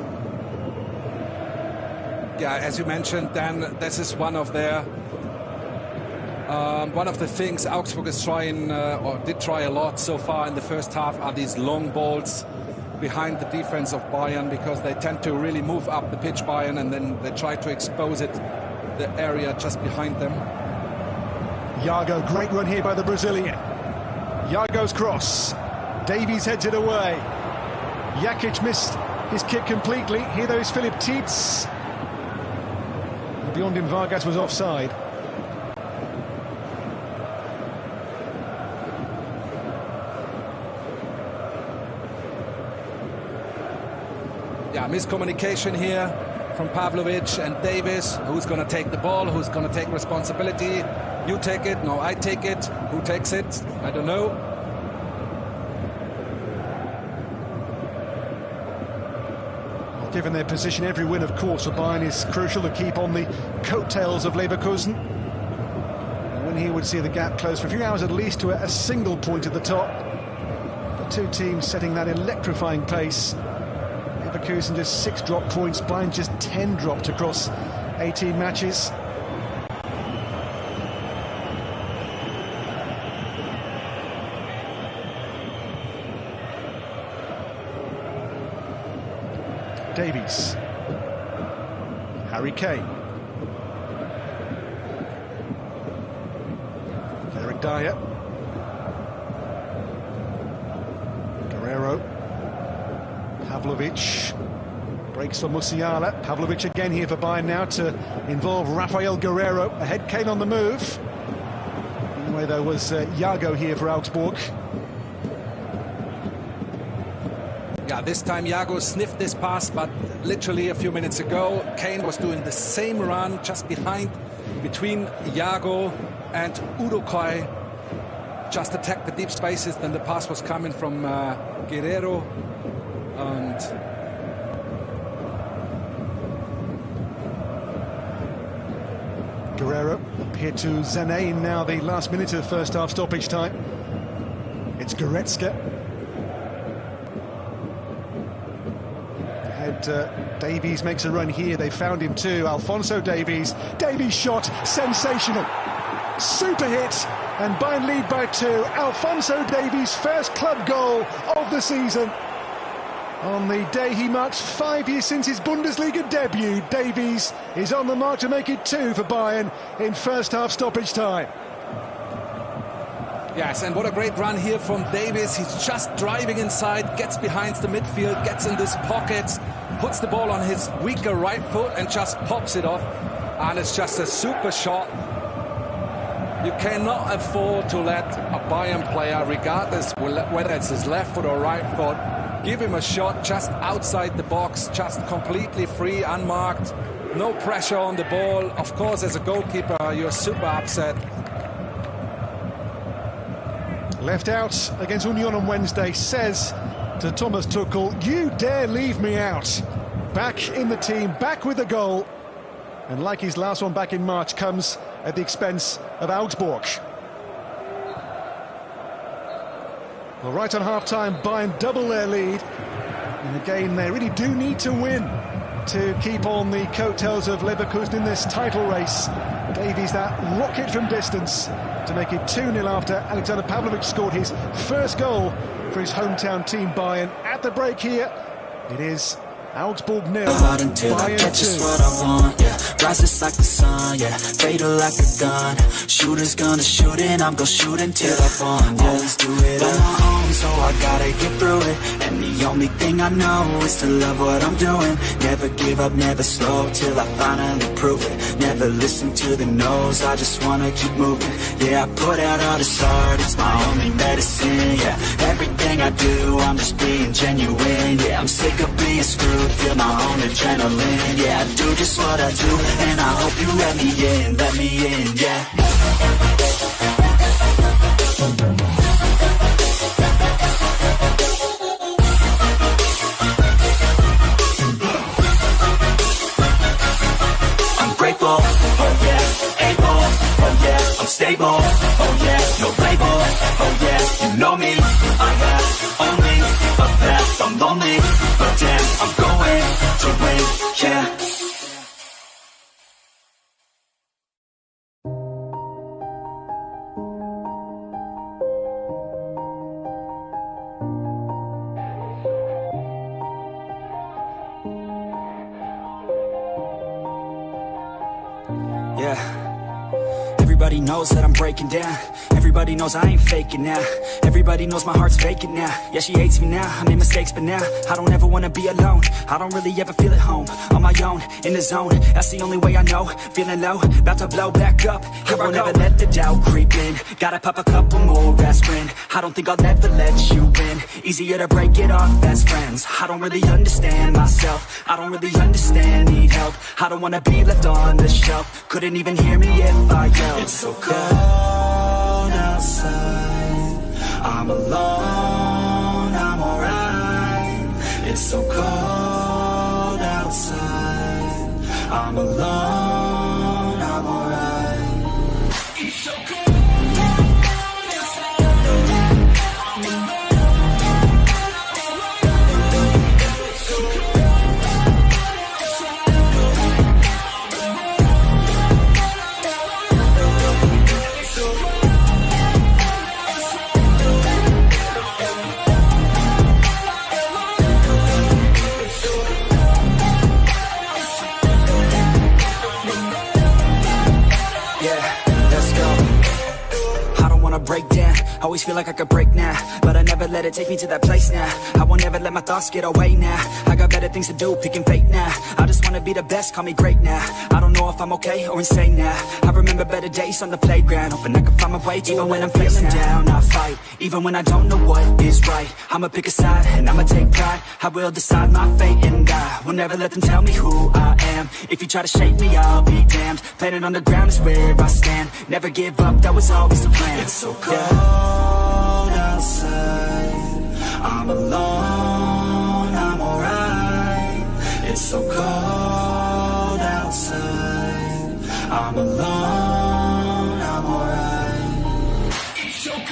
Yeah, as you mentioned, Dan, this is one of the things Augsburg is trying or did try a lot so far in the first half are these long balls behind the defense of Bayern, because they tend to really move up the pitch, Bayern, and then they try to expose the area just behind them. Iago, great run here by the Brazilian. Iago's cross. Davies heads it away. Jakic missed his kick completely. Here though is Philip Tietz. Beyond him, Vargas was offside. Yeah, miscommunication here from Pavlovic and Davies. Who's going to take the ball? Who's going to take responsibility? You take it. No, I take it. Who takes it? I don't know. Given their position, every win, of course, for Bayern is crucial to keep on the coattails of Leverkusen. A win here would see the gap close for a few hours at least to a single point at the top. The two teams setting that electrifying pace. Leverkusen just 6 drop points, Bayern just 10 dropped across 18 matches. Davies. Harry Kane. Eric Dyer. Guerrero. Pavlovic. Breaks for Musiala. Pavlovic again here for Bayern now to involve Rafael Guerrero. Ahead Kane on the move. Anyway, there was Iago here for Augsburg. Yeah, this time Iago sniffed this pass, but literally a few minutes ago, Kane was doing the same run just between Iago and Udekai. Just attacked the deep spaces, then the pass was coming from Guerrero. And Guerrero up here to Zane now, the last minute of the first half stoppage time. It's Goretzka. Davies makes a run here. They found him too. Alphonso Davies. Davies shot. Sensational. Super hit. And Bayern lead by 2. Alphonso Davies' first club goal of the season. On the day he marks 5 years since his Bundesliga debut, Davies is on the mark to make it 2 for Bayern in first half stoppage time. Yes, and what a great run here from Davies. He's just driving inside, gets behind the midfield, gets in this pocket, puts the ball on his weaker right foot and just pops it off. And it's just a super shot. You cannot afford to let a Bayern player, regardless whether it's his left foot or right foot, give him a shot just outside the box, just completely free, unmarked, no pressure on the ball. Of course, as a goalkeeper, you're super upset. Left out against Union on Wednesday, says to Thomas Tuchel, you dare leave me out. Back in the team, back with the goal. And like his last one back in March, comes at the expense of Augsburg. Well, right on half-time, Bayern double their lead. And again, they really do need to win to keep on the coattails of Leverkusen in this title race. Davies, that rocket from distance to make it 2-0 after Alexander Pavlovic scored his first goal for his hometown team Bayern. At the break here, it is Augsburg 0, until I Bayern get just 2. what I want, yeah. Rises like the sun, yeah. Fatal like a gun. Shooters gonna shoot and I'm gonna shoot until I fall, yeah. Always do it on my own, so I gotta get through it. And the only thing I know is to love what I'm doing. Never give up, never slow, till I finally prove it. Never listen to the no's, I just wanna keep moving. Yeah, I put out all this art, it's my only medicine, yeah. Everything I do, I'm just being genuine, yeah. I'm sick of being screwed, feel my own adrenaline, yeah. I do just what I do, and I hope you let me in, yeah. I'm grateful, oh yeah, able, oh yeah, I'm stable, oh yeah, no label, oh yeah, you know me, I have only a path, I'm lonely, but damn, I'm going to win, yeah. Yeah, everybody knows that I'm breaking down. Everybody knows I ain't faking now. Everybody knows my heart's vacant now. Yeah, she hates me now, I made mistakes but now I don't ever wanna be alone. I don't really ever feel at home. On my own, in the zone, that's the only way I know. Feeling low, about to blow back up. Here I won't ever let the doubt creep in. Gotta pop a couple more aspirin. I don't think I'll ever let you in. Easier to break it off best friends. I don't really understand myself. I don't really understand, need help. I don't wanna be left on the shelf. Couldn't even hear me if I yelled. It's so cold outside, I'm alone, I'm alright. It's so cold outside, I'm alone, I'm alright. It's so cold. Break down, always feel like I could break now, but I never let it take me to that place now. I won't ever let my thoughts get away now. I got better things to do, picking fate now. I just wanna be the best, call me great now. I don't know if I'm okay or insane now. I remember better days on the playground, hoping I can find my way to even when I'm feeling down, I fight. Even when I don't know what is right, I'ma pick a side and I'ma take pride. I will decide my fate and I will never let them tell me who I am. If you try to shake me, I'll be damned. Planet on the ground is where I stand. Never give up, that was always the plan. It's so cold outside, I'm alone, I'm alright. It's so cold outside, I'm alone, I'm alright. It's so cold.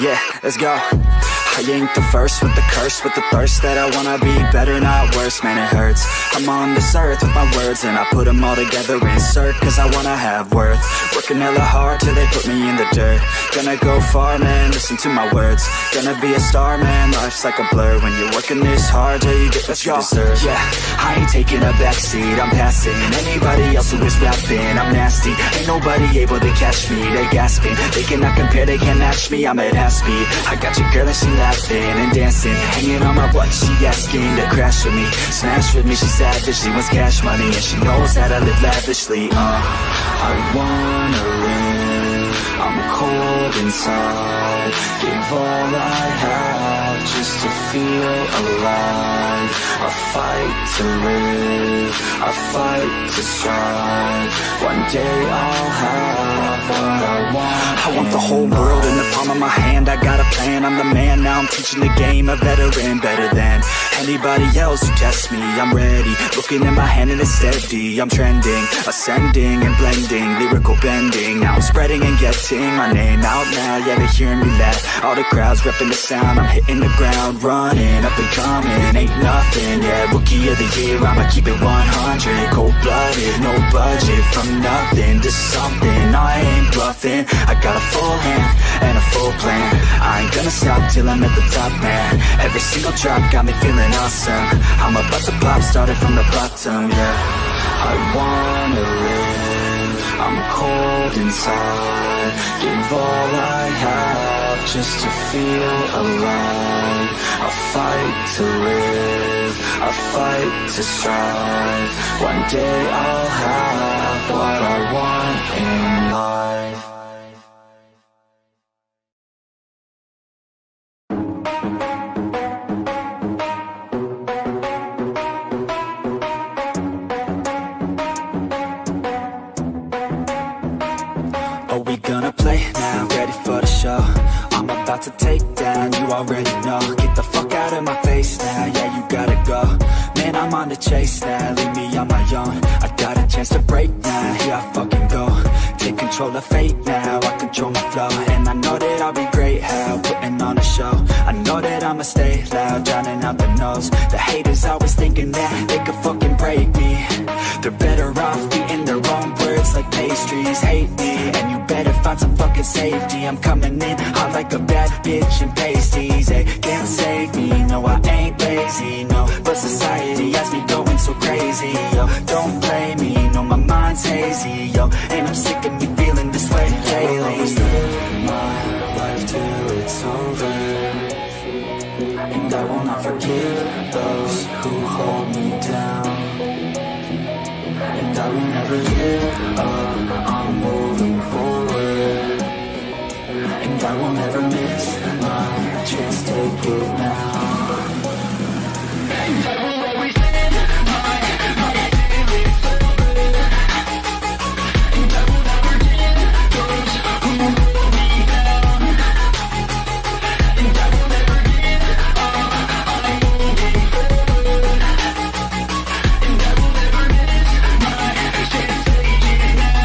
Yeah, let's go. I ain't the first with the curse, with the thirst that I wanna be better, not worse, man it hurts. I'm on this earth with my words and I put them all together, insert, cause I wanna have worth. Working hella hard till they put me in the dirt. Gonna go far, man, listen to my words. Gonna be a star, man, life's like a blur. When you're working this hard till you get what you deserve. Yeah, I ain't taking a backseat, I'm passing anybody else who is rapping. I'm nasty, ain't nobody able to catch me. They gasping, they cannot compare, they can't match me. I'm at half speed, I got your girl and she laughing. laughing and dancing, hanging on my butt. She asking to crash with me, smash with me. She savage, she wants cash money, and she knows how to live lavishly. I wanna live, I'm cold inside. Give all I have just to feel alive. I fight to live, I fight to strive. One day I'll have what I want. I want the whole world in the palm of my hand. I got a plan, I'm the man. Now I'm teaching the game, a veteran, better than anybody else who tests me. I'm ready, looking at my hand and it's steady. I'm trending, ascending and blending, lyrical bending. Now I'm spreading and getting my name out now. Yeah, they're hearing me laugh. All the crowds repping the sound. I'm hitting the ground, running, up and coming, ain't nothing. Yeah, rookie of the year, I'ma keep it 100. Cold-blooded, no budget, from nothing to something. I ain't bluffing, I got a full hand and a full plan. I ain't gonna stop till I'm at the top, man. Every single drop got me feeling awesome. I'm about to pop, started from the bottom, yeah. I wanna live, I'm cold inside. Give all I have just to feel alive. I fight to live, I fight to strive. One day I'll have what I want in life. Are we gonna play now? Ready for the show? I'm about to take down, you already know. Get the fuck out of my face now, yeah, you gotta go. Man, I'm on the chase now, leave me on my own. I got a chance to break now, here I fucking go. Take control of fate now, I control my flow. And I know that I'll be great, how putting on a show. I know that I'ma stay loud, drowning out the noise. The haters always thinking that they could fucking break me. They're better off eating their own words like pastries. Hate me, and you better find some fucking safety. I'm coming in hot like a bad bitch in pasties. They can't save me, no I ain't lazy, no. But society has me going so crazy, yo. Don't blame me, no my mind's hazy, yo. And I'm sick of me feeling this way daily. I'll always live my life till it's over, and I will not forgive those who hold me down. And I will never give up, I'm moving forward. And I will never miss my chance, take it now. And I will always live my life till it's over. And I will never give those who hold me down. And I will never give up, I'm moving forward. And I will never miss my chance, take it now.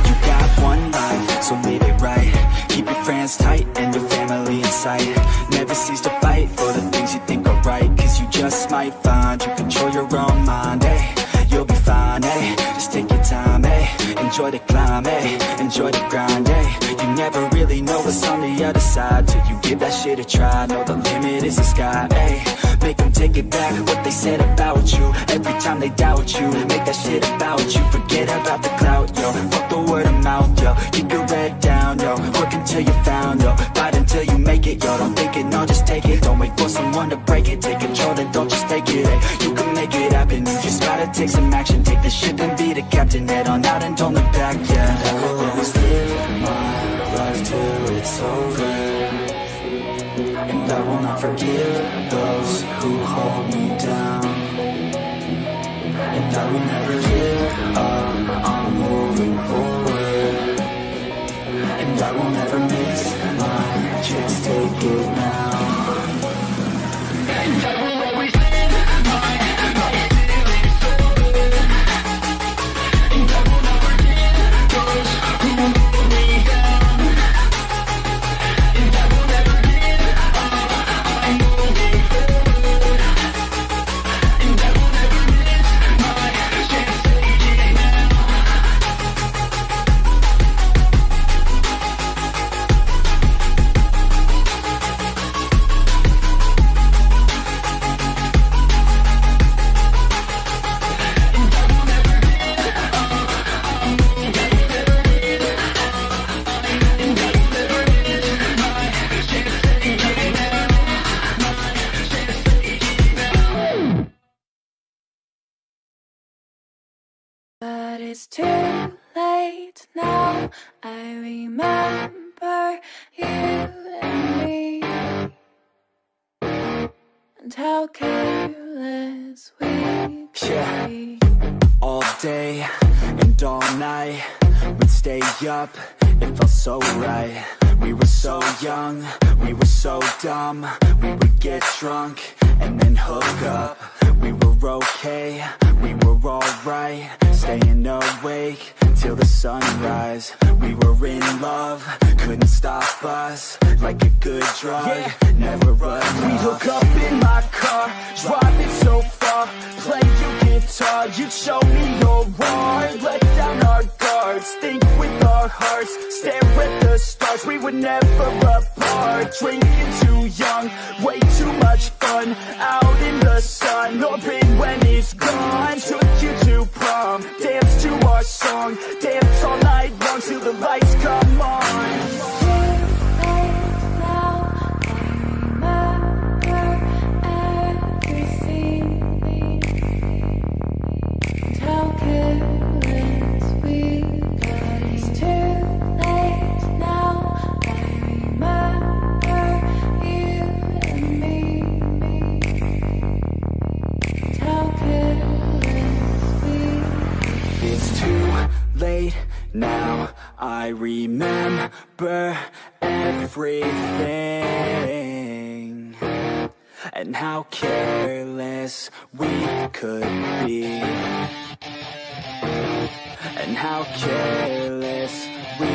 You got one life, so live it right. Keep your friends tight and your family in sight. Never cease to fight for the things you think are right. Cause you just might find you control your own mind, eh? You'll be fine, eh? Just take your time, eh? Enjoy the climb, eh? Enjoy the grind, eh? You never really know what's on the other side till you give that shit a try. Know the limit is the sky, eh? Make them take it back, what they said about you. Every time they doubt you, make that shit about you. Forget about the clout, yo. Fuck the word of mouth, yo. Keep your head down, yo. Work until you found, yo. Fight until you make it, yo. Don't think it, no, just take it. Don't wait for someone to break it. Take control and don't just take it, eh? You can make it happen, you just gotta take some action. Take the ship and be the captain. Head on out and don't look back, yeah. I will always live my life till it's over. And I will not forgive those who hold me down. And I will never give up, I'm moving forward. And I will never miss my chance, take it now. And I will always live my life till it's over. And I will not forgive those who hold me down. And I will never give up, I'm moving forward. And I will never miss my chance, take it now. It's too late now. I remember you and me, and how careless we could be. All day and all night, we'd stay up, it felt so right. We were so young, we were so dumb. We would get drunk and then hook up. We were okay, we were alright, staying awake till the sunrise. We were in love, couldn't stop us, like a good drug, never enough. We'd hook up in my car, driving so far, play your guitar, you'd show me your art, let down our guards, think with our hearts, stare at the stars. We were never apart, drinking too young, way too much fun, out in the sun, orbit when it's gone. Took you to prom, dance to our song, dance all night long till the lights come on. Now I remember everything, and how careless we could be, and how careless we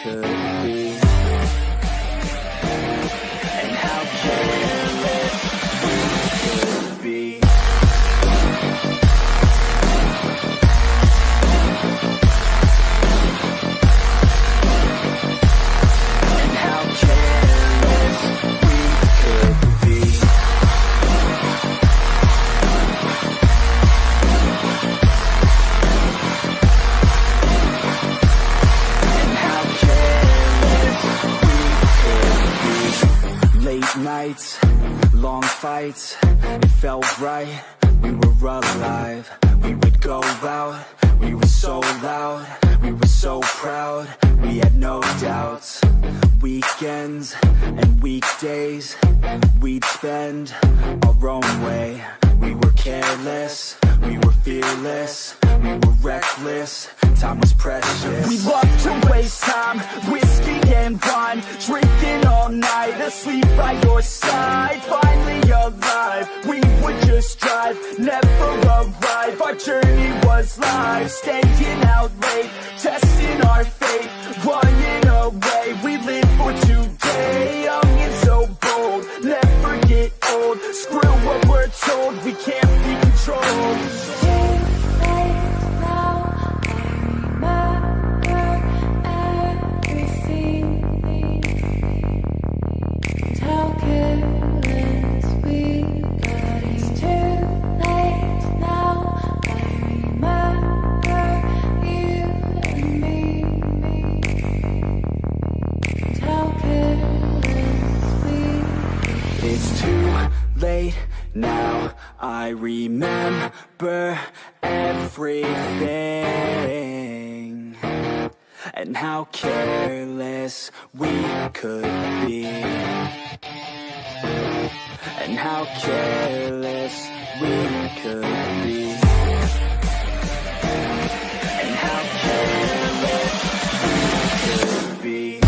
could be, and how careless we could be. Nights, long fights, it felt right, we were alive. We would go out, we were so loud, we were so proud, we had no doubts. Weekends and weekdays, we'd spend our own way. We were careless, we were fearless, we were reckless, time was precious. We loved to waste time, whiskey and wine, drinking all night, asleep by your side. Finally alive, we would just drive, never arrive. Our journey was live, staying out late, testing our fate, running away. We live for today, young and so bold, never get old. Screw what we're told, we can't be controlled. Now I remember everything, and how careless we could be, and how careless we could be, and how careless we could be.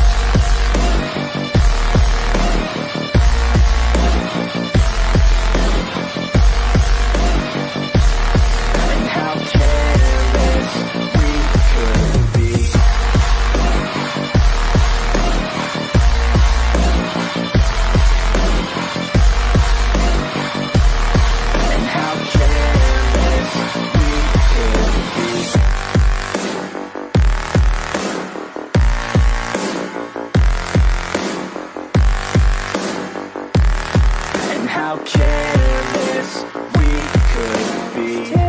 How careless we could be. It's too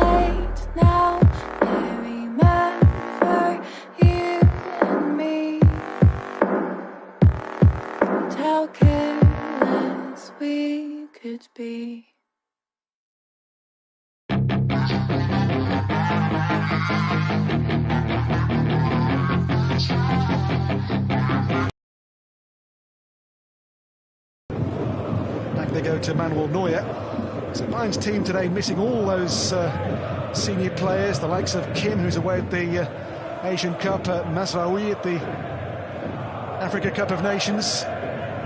late now. I remember you and me, and how careless we could be. Back they go to Manuel Neuer. So Bayern's team today missing all those senior players, the likes of Kim, who's away at the Asian Cup, Mazraoui at the Africa Cup of Nations.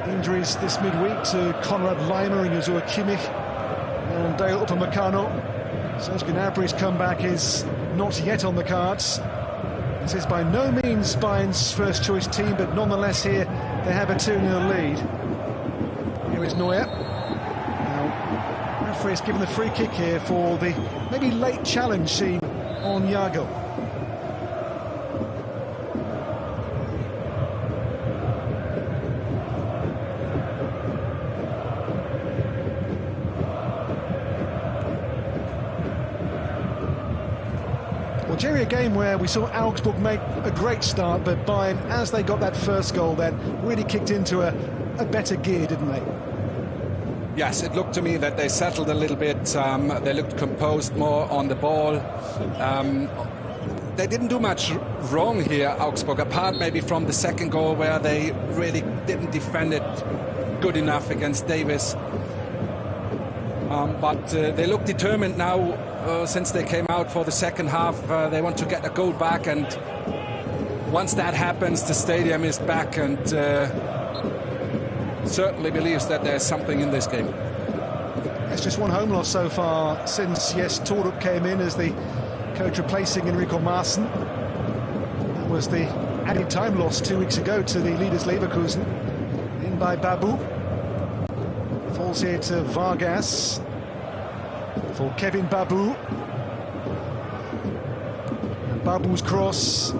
Injuries this midweek to Konrad Laimer and Yozua Kimmich and Dale Upamecano. Serge Gnabry's comeback is not yet on the cards. This is by no means Bayern's first choice team, but nonetheless here they have a 2-0 lead. Here is Neuer. Now, the referee has given the free kick here for the maybe late challenge seen on Jago. Well, Jerry, a game where we saw Augsburg make a great start, but Bayern, as they got that first goal, then really kicked into a better gear, didn't they? Yes, it looked to me that they settled a little bit. They looked composed more on the ball. They didn't do much wrong here, Augsburg, apart maybe from the second goal where they really didn't defend it good enough against Davis. But they look determined now. Since they came out for the second half, they want to get a goal back, and once that happens, the stadium is back and certainly believes that there's something in this game. It's just one home loss so far since, yes, Torup came in as the coach replacing Enrico Maaßen. That was the added time loss 2 weeks ago to the leaders Leverkusen. In by Babu. Falls here to Vargas. For Kevin Babu. And Babu's cross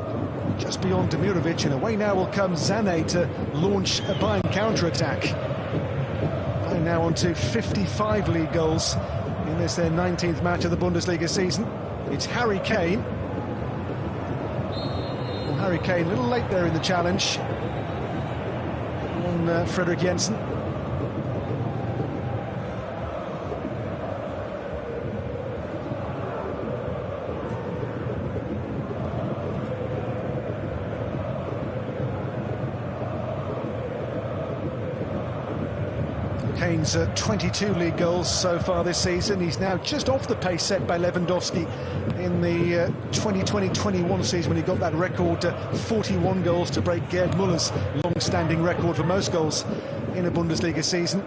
just beyond Demirovic, and away now will come Sané to launch a Bayern counter-attack. Bayern now on to 55 league goals in this their 19th match of the Bundesliga season. It's Harry Kane. Well, Harry Kane a little late there in the challenge on Frederik Jensen. Kane's 22 league goals so far this season. He's now just off the pace set by Lewandowski in the 2020-21 season when he got that record 41 goals to break Gerd Muller's long-standing record for most goals in a Bundesliga season.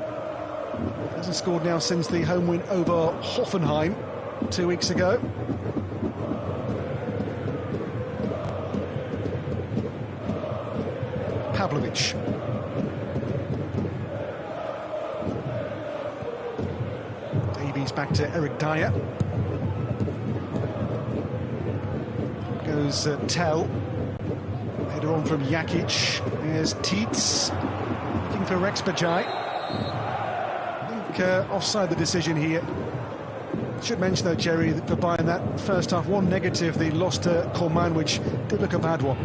Hasn't scored now since the home win over Hoffenheim 2 weeks ago. Pavlovic. Back to Eric Dyer. Goes Tell. Header on from Jakic. There's Tietz. Looking for Rexbajai. I think offside the decision here. Should mention though, Jerry, that for Bayern that first half, one negative, the loss to Coman, which did look a bad one.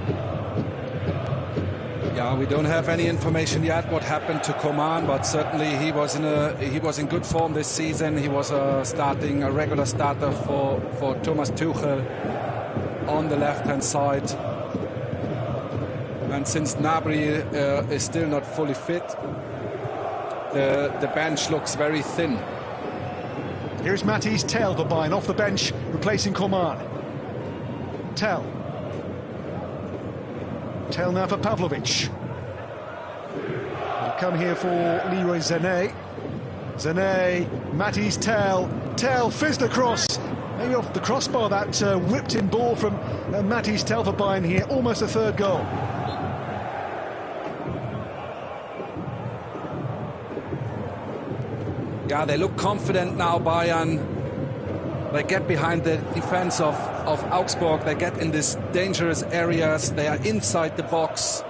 Yeah, we don't have any information yet what happened to Coman, but certainly he was in good form this season. He was a regular starter for Thomas Tuchel on the left-hand side. And since Gnabry is still not fully fit, the bench looks very thin. Here's Mathys Tel for Bayern off the bench, replacing Coman. Tel now for Pavlovic. He'll come here for Leroy Sané. Sané, Mathys Tel. Tel fizzed across. Maybe off the crossbar, that whipped-in ball from Mathys Tel for Bayern here. Almost a third goal. Yeah, they look confident now, Bayern. They get behind the defense of Augsburg. They get in these dangerous areas. They are inside the box.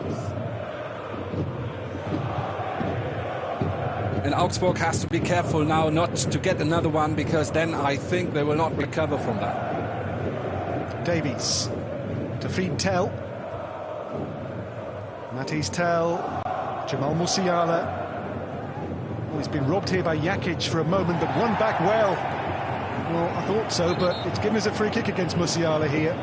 And Augsburg has to be careful now not to get another one, because then I think they will not recover from that. Davies to feed Tel. Mathys Tel. Jamal Musiala. Well, he's been robbed here by Jakic for a moment, but won back well. Well, I thought so, but it's given us a free kick against Musiala here.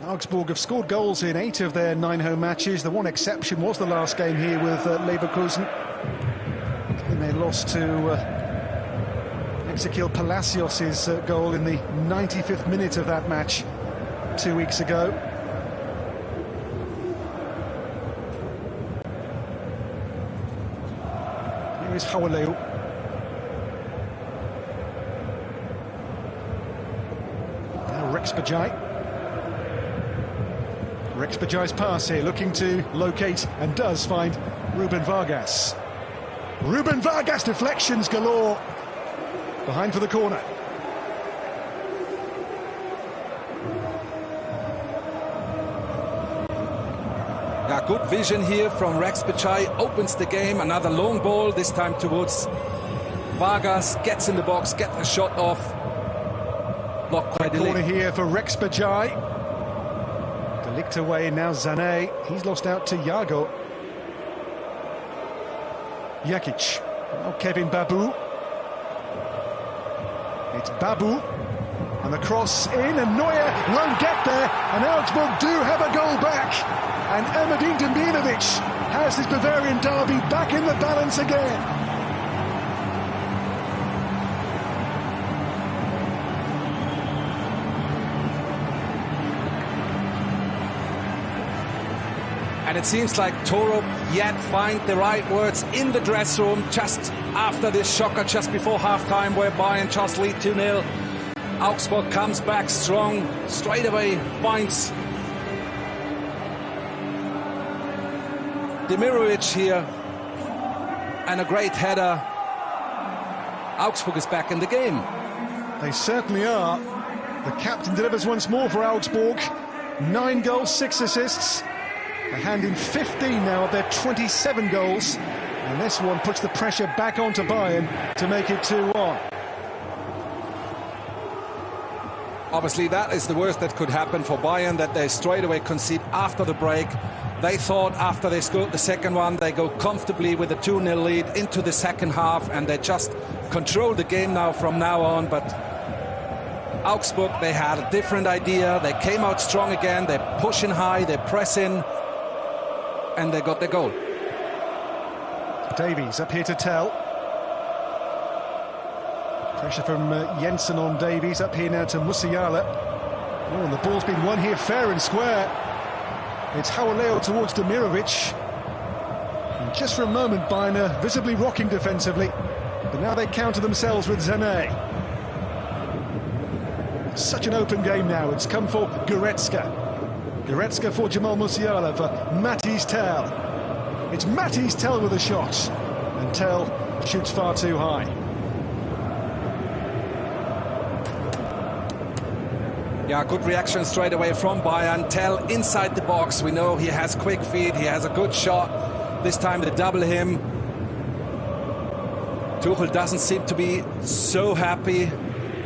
Augsburg have scored goals in 8 of their 9 home matches. The one exception was the last game here with Leverkusen. And they lost to Ezequiel Palacios' goal in the 95th minute of that match 2 weeks ago. Here is Hawaleu. Now Rex Bajai. Rex Bajai's pass here, looking to locate, and does find Ruben Vargas. Ruben Vargas, deflections galore. Behind for the corner. Yeah, good vision here from Rex Bajai. Opens the game, another long ball, this time towards Vargas. Gets in the box, gets a shot off. Blocked quite a corner here for Rex Bajai. Licked away, now Zane. He's lost out to Yago. Jakic. Now Kevin Babu. It's Babu. And the cross in, and Neuer won't get there. And Augsburg do have a goal back. And Emedin Demirovic has this Bavarian derby back in the balance again. And it seems like Torup yet find the right words in the dress room just after this shocker, just before half-time, where Bayern just lead 2-0. Augsburg comes back strong, straight away finds Demirovic here, and a great header. Augsburg is back in the game. They certainly are. The captain delivers once more for Augsburg. 9 goals, 6 assists. A hand in 15 now of their 27 goals, and this one puts the pressure back onto Bayern to make it 2-1. Obviously that is the worst that could happen for Bayern, that they straight away concede after the break. They thought after they scored the second one, they go comfortably with a 2-0 lead into the second half, and they just control the game now from now on. But Augsburg, they had a different idea. They came out strong again, they're pushing high, they're pressing, and they got the goal. Davies up here to tell. Pressure from Jensen on Davies, up here now to Musiala. Oh, and the ball's been won here fair and square. It's Hawaleu towards Demirovic. And just for a moment, Bayern are visibly rocking defensively. But now they counter themselves with Zane. Such an open game now. It's come for Goretzka. Goretzka for Jamal Musiala, for Matthijs Tel. It's Matthijs Tel with a shot. And Tel shoots far too high. Yeah, good reaction straight away from Bayern. Tel inside the box. We know he has quick feet, he has a good shot. This time they double him. Tuchel doesn't seem to be so happy.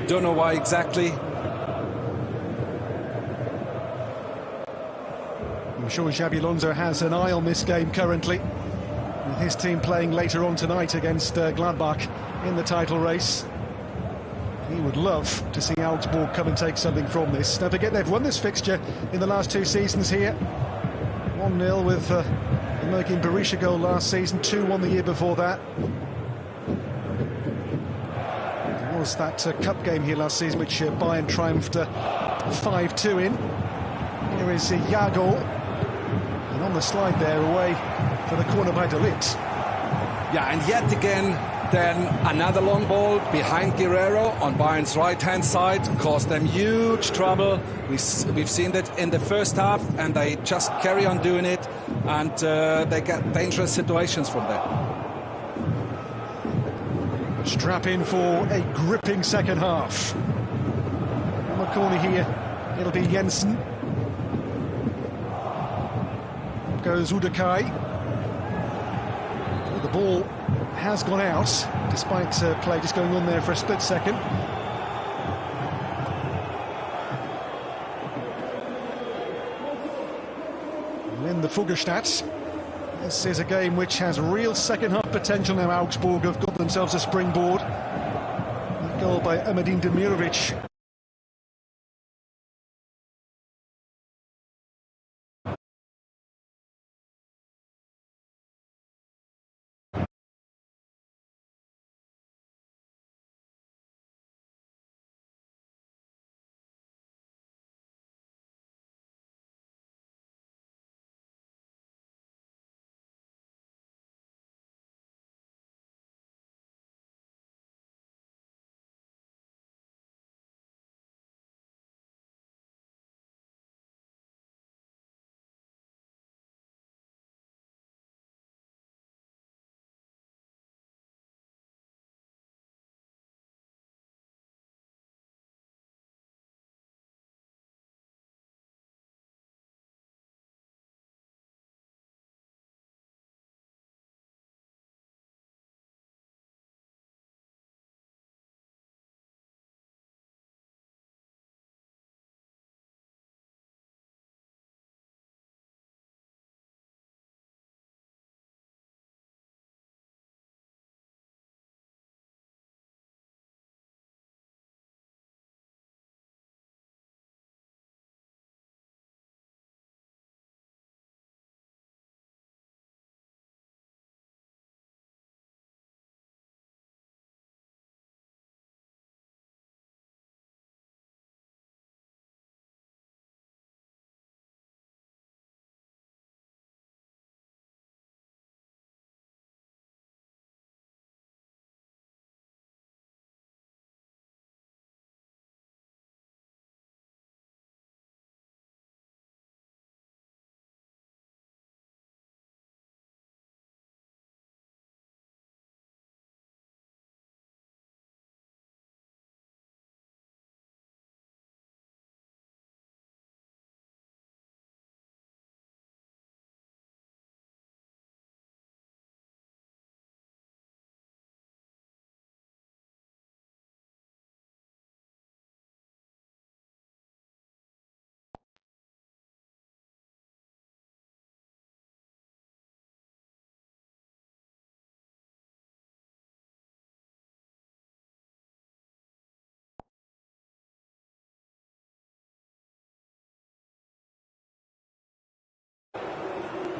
Don't know why exactly. I'm sure Xabi Alonso has an eye on this game currently, with his team playing later on tonight against Gladbach in the title race. He would love to see Augsburg come and take something from this. Don't forget, they've won this fixture in the last 2 seasons here. 1-0 with the Merkin Berisha goal last season, 2-1 the year before that. There was that cup game here last season, which Bayern triumphed 5-2 in. Here is Yago, and on the slide there, away for the corner by De Ligt. Yeah, and yet again, then another long ball behind Guerrero on Bayern's right-hand side, caused them huge trouble. We've seen that in the first half, and they just carry on doing it, and they get dangerous situations from there. Strap in for a gripping second half. On the corner here, it'll be Jensen. Up goes Udakai. The ball has gone out, despite play just going on there for a split second. Fugerstadt. This is a game which has real second-half potential now. Augsburg have got themselves a springboard. A goal by Amadin Demirovic.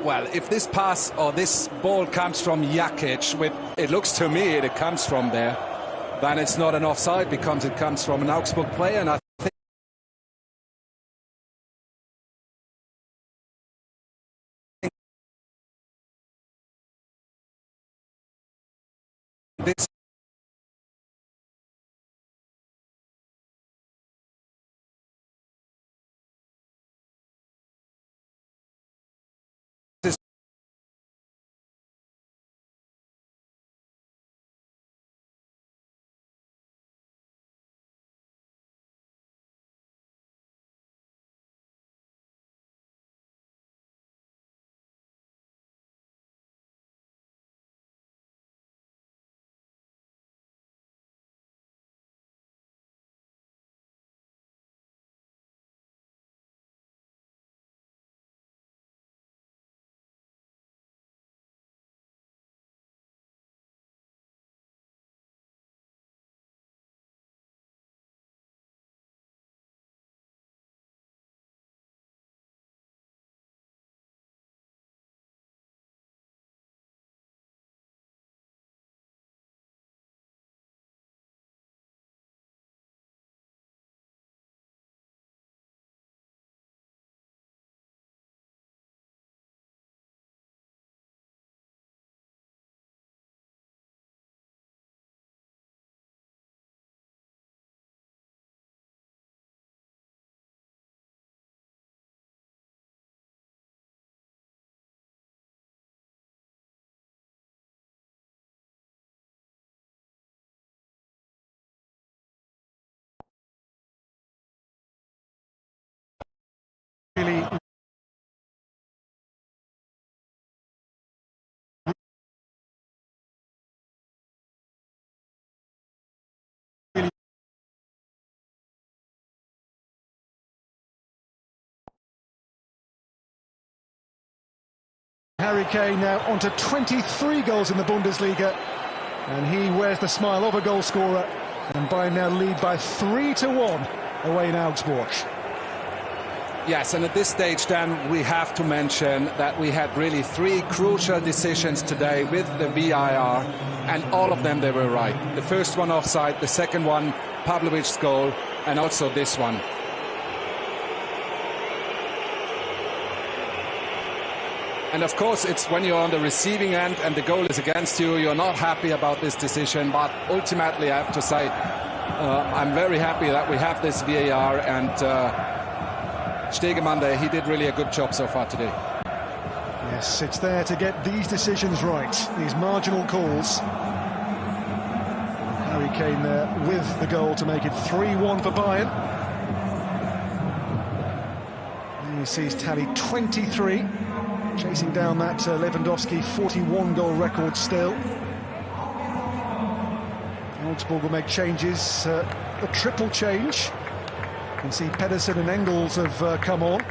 Well, if this pass or this ball comes from Jakic, it looks to me it comes from there, then it's not an offside because it comes from an Augsburg player, and I think this is Harry Kane now onto 23 goals in the Bundesliga, and he wears the smile of a goal scorer, and Bayern now lead by 3-1 away in Augsburg. Yes, and at this stage then we have to mention that we had really 3 crucial decisions today with the VAR, and all of them they were right. The first one offside, the second one Pavlovic's goal, and also this one. And of course, it's when you're on the receiving end and the goal is against you, you're not happy about this decision. But ultimately, I have to say, I'm very happy that we have this VAR, and Stegemann there, he did really a good job so far today. Yes, it's there to get these decisions right, these marginal calls. Harry Kane there with the goal to make it 3-1 for Bayern. And he sees tally 23. Chasing down that Lewandowski 41-goal record still. Augsburg will make changes, a triple change. You can see Pedersen and Engels have come on.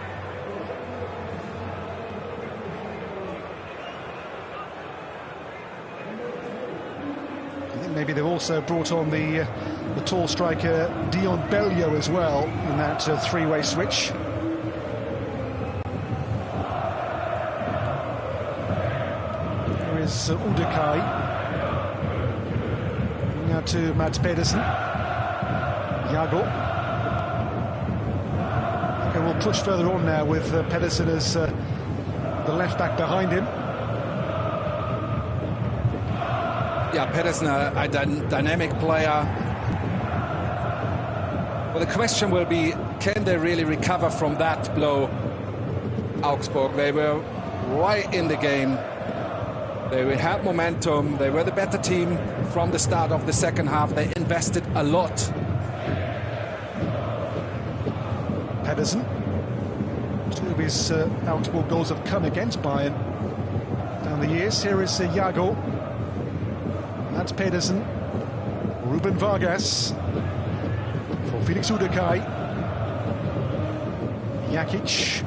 I think maybe they've also brought on the tall striker Dion Bellio as well in that three-way switch. Udekai. Now to Mads Pedersen. Jago. Okay, we'll push further on now with Pedersen as the left back behind him. Yeah, Pedersen, a dynamic player. Well, the question will be, can they really recover from that blow? Augsburg, they were right in the game. They had momentum, they were the better team from the start of the second half. They invested a lot. Pedersen. 2 of his Augsburg goals have come against Bayern down the years. Here is Jago. That's Pedersen. Ruben Vargas. For Felix Udekai. Jakic.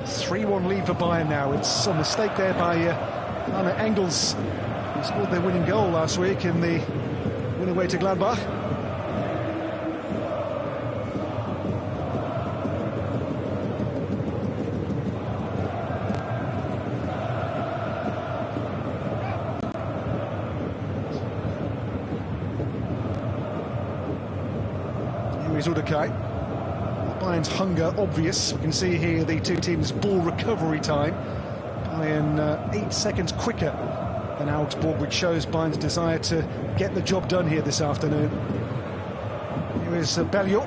3-1 lead for Bayern now. It's a mistake there by Arne Engels, who scored their winning goal last week in the win away to Gladbach. Here is Udekai. Bayern's hunger obvious. You can see here the 2 teams' ball recovery time. Bayern 8 seconds quicker than Augsburg, which shows Bayern's desire to get the job done here this afternoon. Here is Bellio.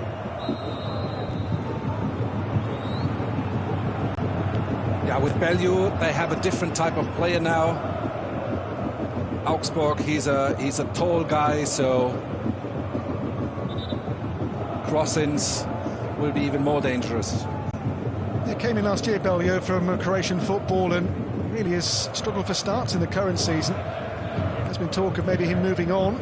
Yeah, with Bellio, they have a different type of player now. Augsburg, he's a tall guy, so crossings will be even more dangerous. He came in last year, Bellio, from Croatian football, and really has struggled for starts in the current season. There's been talk of maybe him moving on.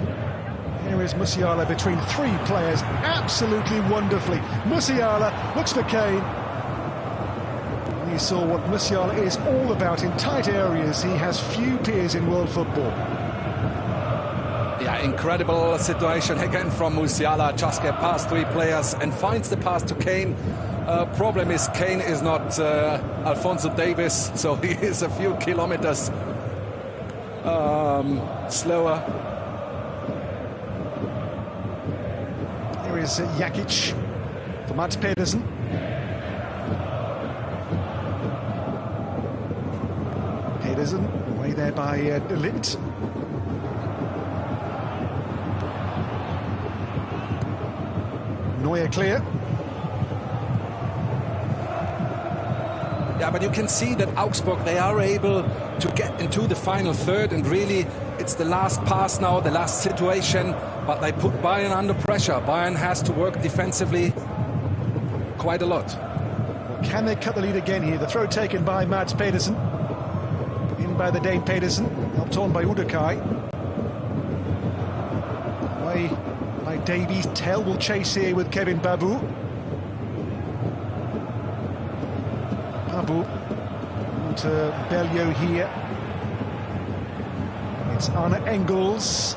Here is Musiala between 3 players, absolutely wonderfully. Musiala looks for Kane. And you saw what Musiala is all about in tight areas. He has few peers in world football. Yeah, incredible situation again from Musiala. Just get past 3 players and finds the pass to Kane. Problem is, Kane is not Alphonso Davies, so he is a few kilometers slower. Here is Jakic for Mads Pedersen. Pedersen away there by De Ligt. Neuer clear. Yeah, but you can see that Augsburg, they are able to get into the final third, and really it's the last pass now, the last situation, but they put Bayern under pressure. Bayern has to work defensively quite a lot. Well, can they cut the lead again here? The throw taken by Mads Pedersen. In by the Dane Pedersen, helped on by Udekai. Away by Davies. Tell will chase here with Kevin Babu. Babu On to Belleau here. It's Arne Engels.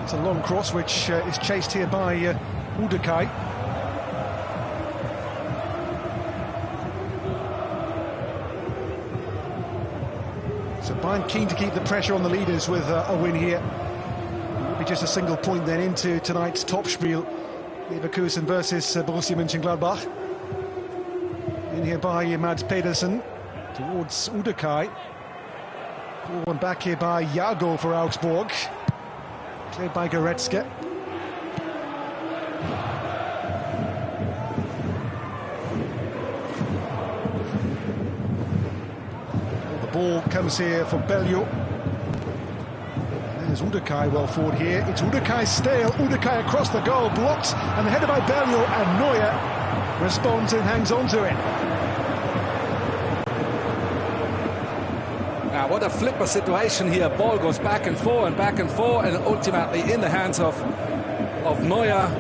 It's a long cross which is chased here by Udekai. So Bayern keen to keep the pressure on the leaders with a win here. It'll be just a single point then into tonight's Topspiel. Leverkusen versus Borussia Mönchengladbach. In here by Mads Pedersen towards Udekai. One back here by Jago for Augsburg. Cleared by Goretzka. The ball comes here for Belleau. There's Udekai well forward here. It's Udekai's stale. Udekai across the goal, blocked, and the header by Belleau, and Neuer responds and hangs on to it. Now, what a flipper situation here. Ball goes back and forth, and ultimately in the hands of Neuer.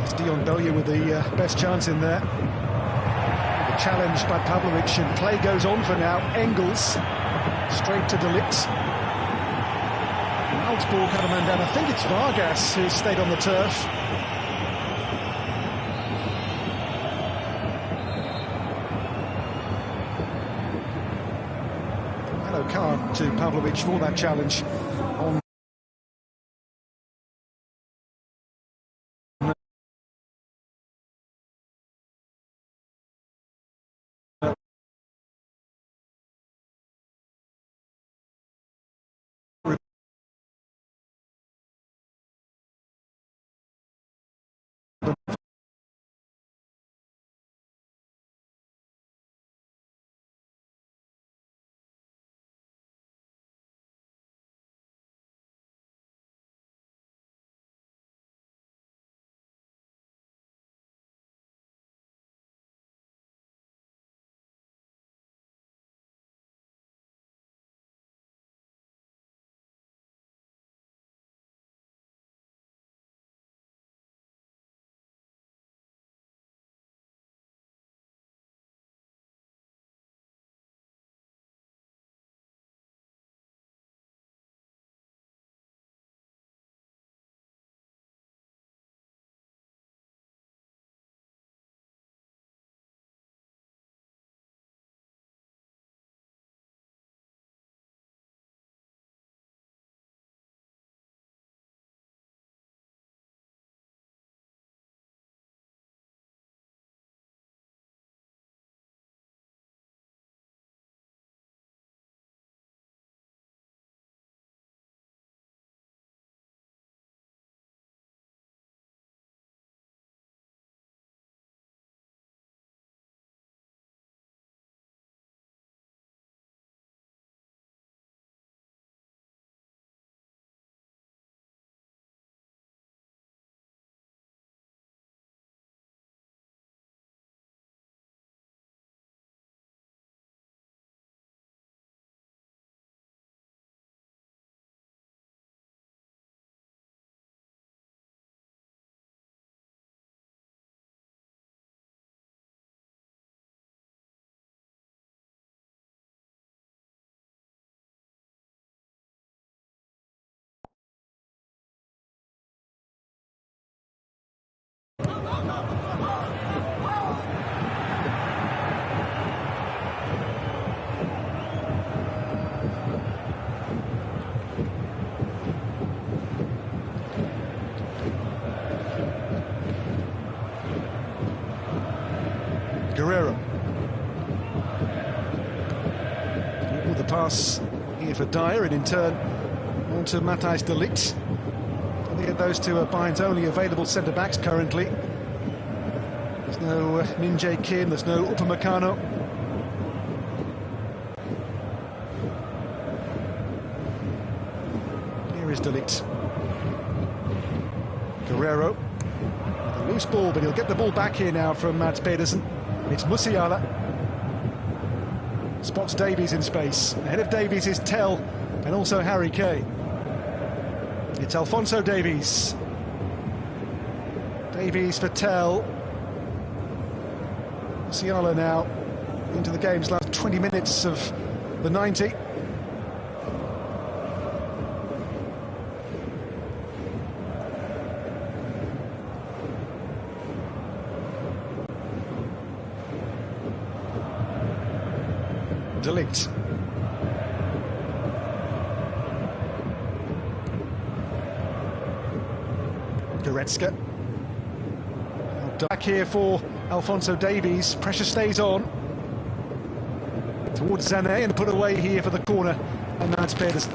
It's Dion Belleau with the best chance in there. The challenge by Pavlovic, and play goes on for now. Engels straight to De Ligt. Augsburg had a man down. I think it's Vargas who stayed on the turf. Yellow card to Pavlovic for that challenge. On Guerrero. With the pass here for Dyer, and in turn on to Matthijs de Ligt. Those two are Bayern's only available centre-backs currently. There's no Min Jae Kim, there's no Upamecano. Here is de Ligt. Guerrero. A loose ball, but he'll get the ball back here now from Mads Pedersen. It's Musiala. Spots Davies in space. Ahead of Davies is Tell and also Harry Kane. It's Alphonso Davies. Davies for Tell. Musiala now into the game's last 20 minutes of the 90. Delict. Goretzka. Back here for Alphonso Davies. Pressure stays on. Towards Sané and put away here for the corner. And Mads Pedersen.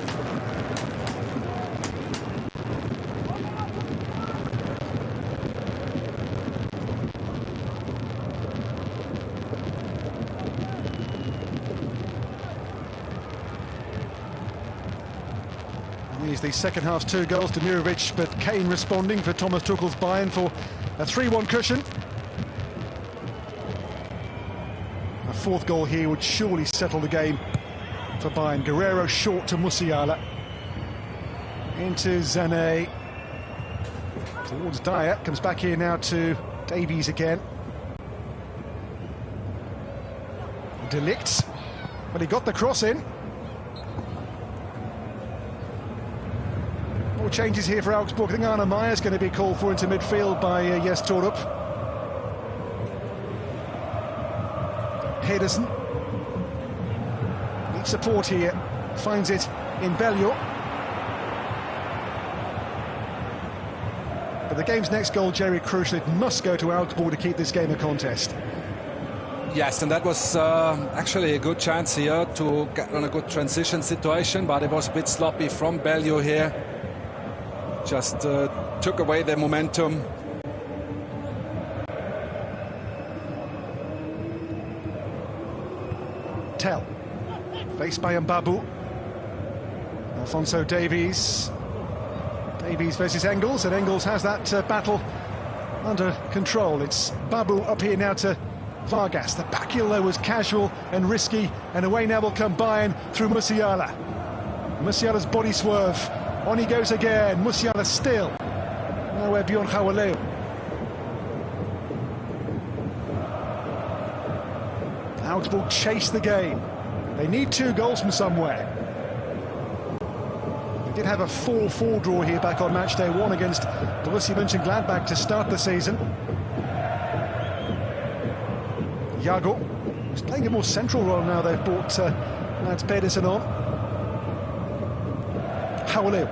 He's the second half's 2 goals to Mirovic, but Kane responding for Thomas Tuchel's Bayern for a 3-1 cushion. A 4th goal here would surely settle the game for Bayern. Guerrero short to Musiala. Into Sané. Towards Dyer. Comes back here now to Davies again. Delict. But he got the cross in. More changes here for Augsburg. I think Arne Meyer's going to be called for into midfield by Jes Torup. Pedersen needs support here, finds it in Belleau. But the game's next goal, Jerry, crucial. It must go to Augsburg to keep this game a contest. Yes, and that was actually a good chance here to get on a good transition situation, but it was a bit sloppy from Belleau here. Just took away their momentum. Tell, faced by Mbabu. Alphonso Davies. Davies versus Engels, and Engels has that battle under control. It's Babu up here now to Vargas. The back heel though was casual and risky, and away now will come Bayern through Musiala. Musiala's body swerve. On he goes again. Musiala still. Nowhere beyond Hawaleu. Augsburg chase the game. They need 2 goals from somewhere. They did have a 4-4 draw here back on match day 1 against Borussia Mönchengladbach to start the season. Jago is playing a more central role now. They've brought Mads Pedersen on. Hawaleu.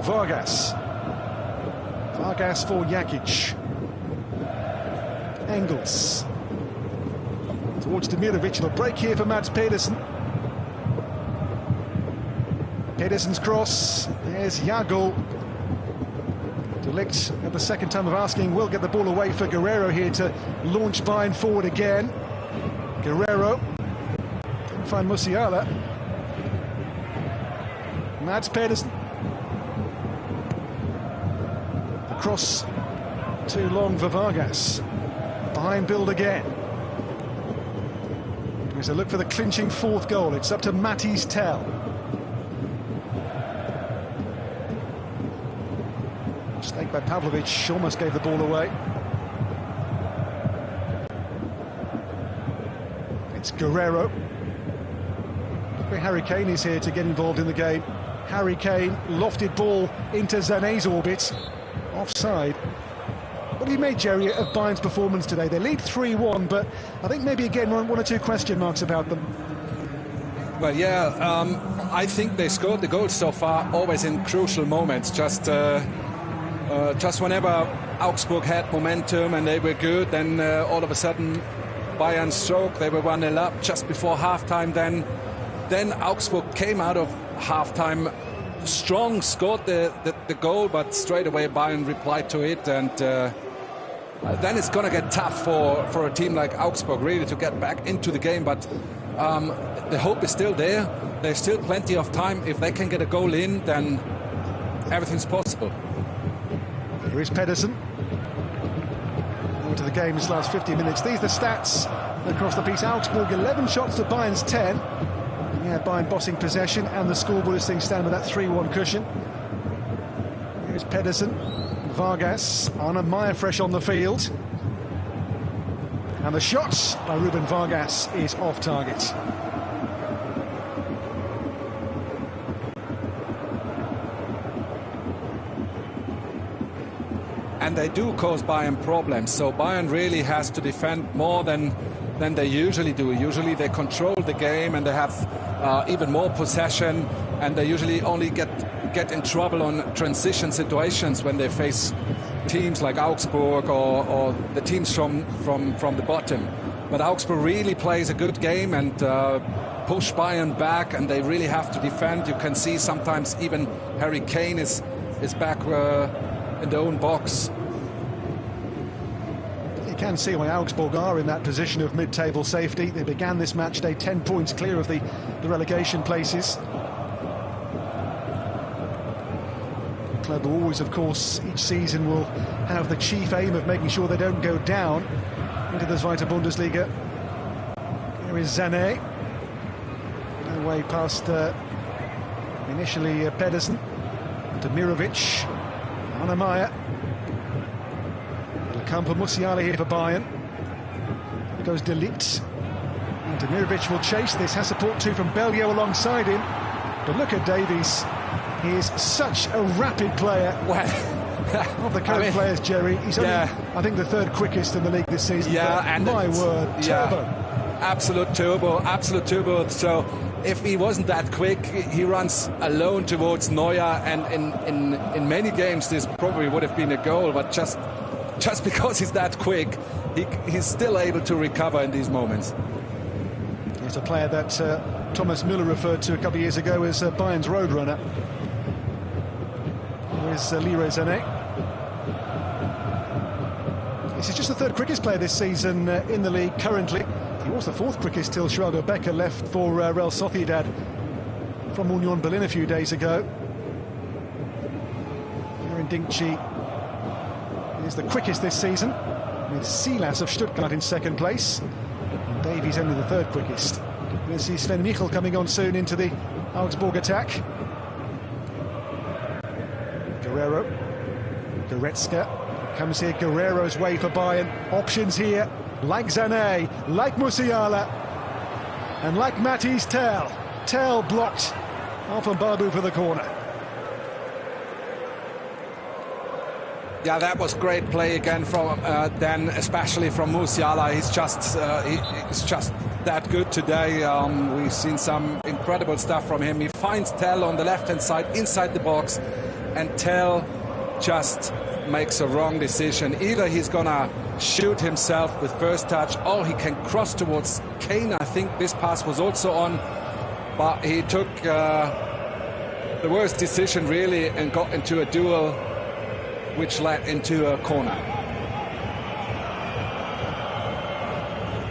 Vargas. Vargas for Jakic. Engels. Towards Demirovic. The break here for Mads Pedersen. Pedersen's cross. There's Jago. Delict at the second time of asking will get the ball away for Guerrero here to launch Bayern forward again. Guerrero. Didn't find Musiala. Mads Pedersen. The cross too long for Vargas. Behind build again. There's a look for the clinching 4th goal. It's up to Matthijs Tell. Mistake by Pavlovic, almost gave the ball away. It's Guerrero. Harry Kane is here to get involved in the game. Harry Kane, lofted ball into Sané's orbit. Offside. What have you made, Jerry, of Bayern's performance today? They lead 3-1, but I think maybe again one or 2 question marks about them. Well, yeah, I think they scored the goals so far always in crucial moments. Just whenever Augsburg had momentum and they were good, then all of a sudden Bayern stroke, they were 1-0 up just before halftime. Then Augsburg came out of halftime strong, scored the goal, but straight away Bayern replied to it, and then it's going to get tough for a team like Augsburg really to get back into the game. But the hope is still there. There's still plenty of time. If they can get a goal in, then everything's possible. Here is Pedersen. Into the game's last 50 minutes. These are the stats across the piece. Augsburg 11 shots to Bayern's 10. Yeah, Bayern bossing possession, and the scoreboard as things stand with that 3-1 cushion. Here's Pedersen, Vargas, Arne Meyer fresh on the field. And the shot by Ruben Vargas is off target. And they do cause Bayern problems, so Bayern really has to defend more than they usually do. Usually they control the game and they have even more possession, and they usually only get in trouble on transition situations when they face teams like Augsburg or the teams from the bottom. But Augsburg really plays a good game and push Bayern back, and they really have to defend. You can see sometimes even Harry Kane is back in their own box. You can see why Augsburg are in that position of mid-table safety. They began this match day 10 points clear of the relegation places. The club always, of course, each season will have the chief aim of making sure they don't go down into the Zweite Bundesliga. Here is Sané. No way past initially Pedersen. Demirovic. Arne Meyer. It'll come for Musiala here for Bayern. Here goes De Ligt. And Demirovic will chase this. Has support too from Bellio alongside him. But look at Davies. He is such a rapid player. Well, of the current players, Jerry, he's only, I think, the third quickest in the league this season. Yeah, and my word, turbo. Absolute turbo. So if he wasn't that quick, he runs alone towards Neuer, and in many games this probably would have been a goal, but just because he's that quick, he's still able to recover in these moments. He's a player that Thomas Müller referred to a couple of years ago as Bayern's roadrunner. Here's Leroy Sané. This is just the third quickest player this season in the league currently. He was the fourth quickest till Schwalbe Becker left for Real Sociedad from Union Berlin a few days ago. Here in Dinkchi is the quickest this season, with Silas of Stuttgart in second place. And Davies only the third quickest. We'll see Sven Michel coming on soon into the Augsburg attack. Guerrero, Goretzka, comes here Guerrero's way for Bayern. Options here, like Sané, like Musiala, and like Mathys Tel. Tel blocked off on Babu for the corner. Yeah, that was great play again from Dan, especially from Musiala. He's just that good today. We've seen some incredible stuff from him. He finds Tel on the left-hand side, inside the box, and Tel just makes a wrong decision. Either he's gonna shoot himself with first touch, or he can cross towards Kane. I think this pass was also on, but he took the worst decision really and got into a duel which led into a corner.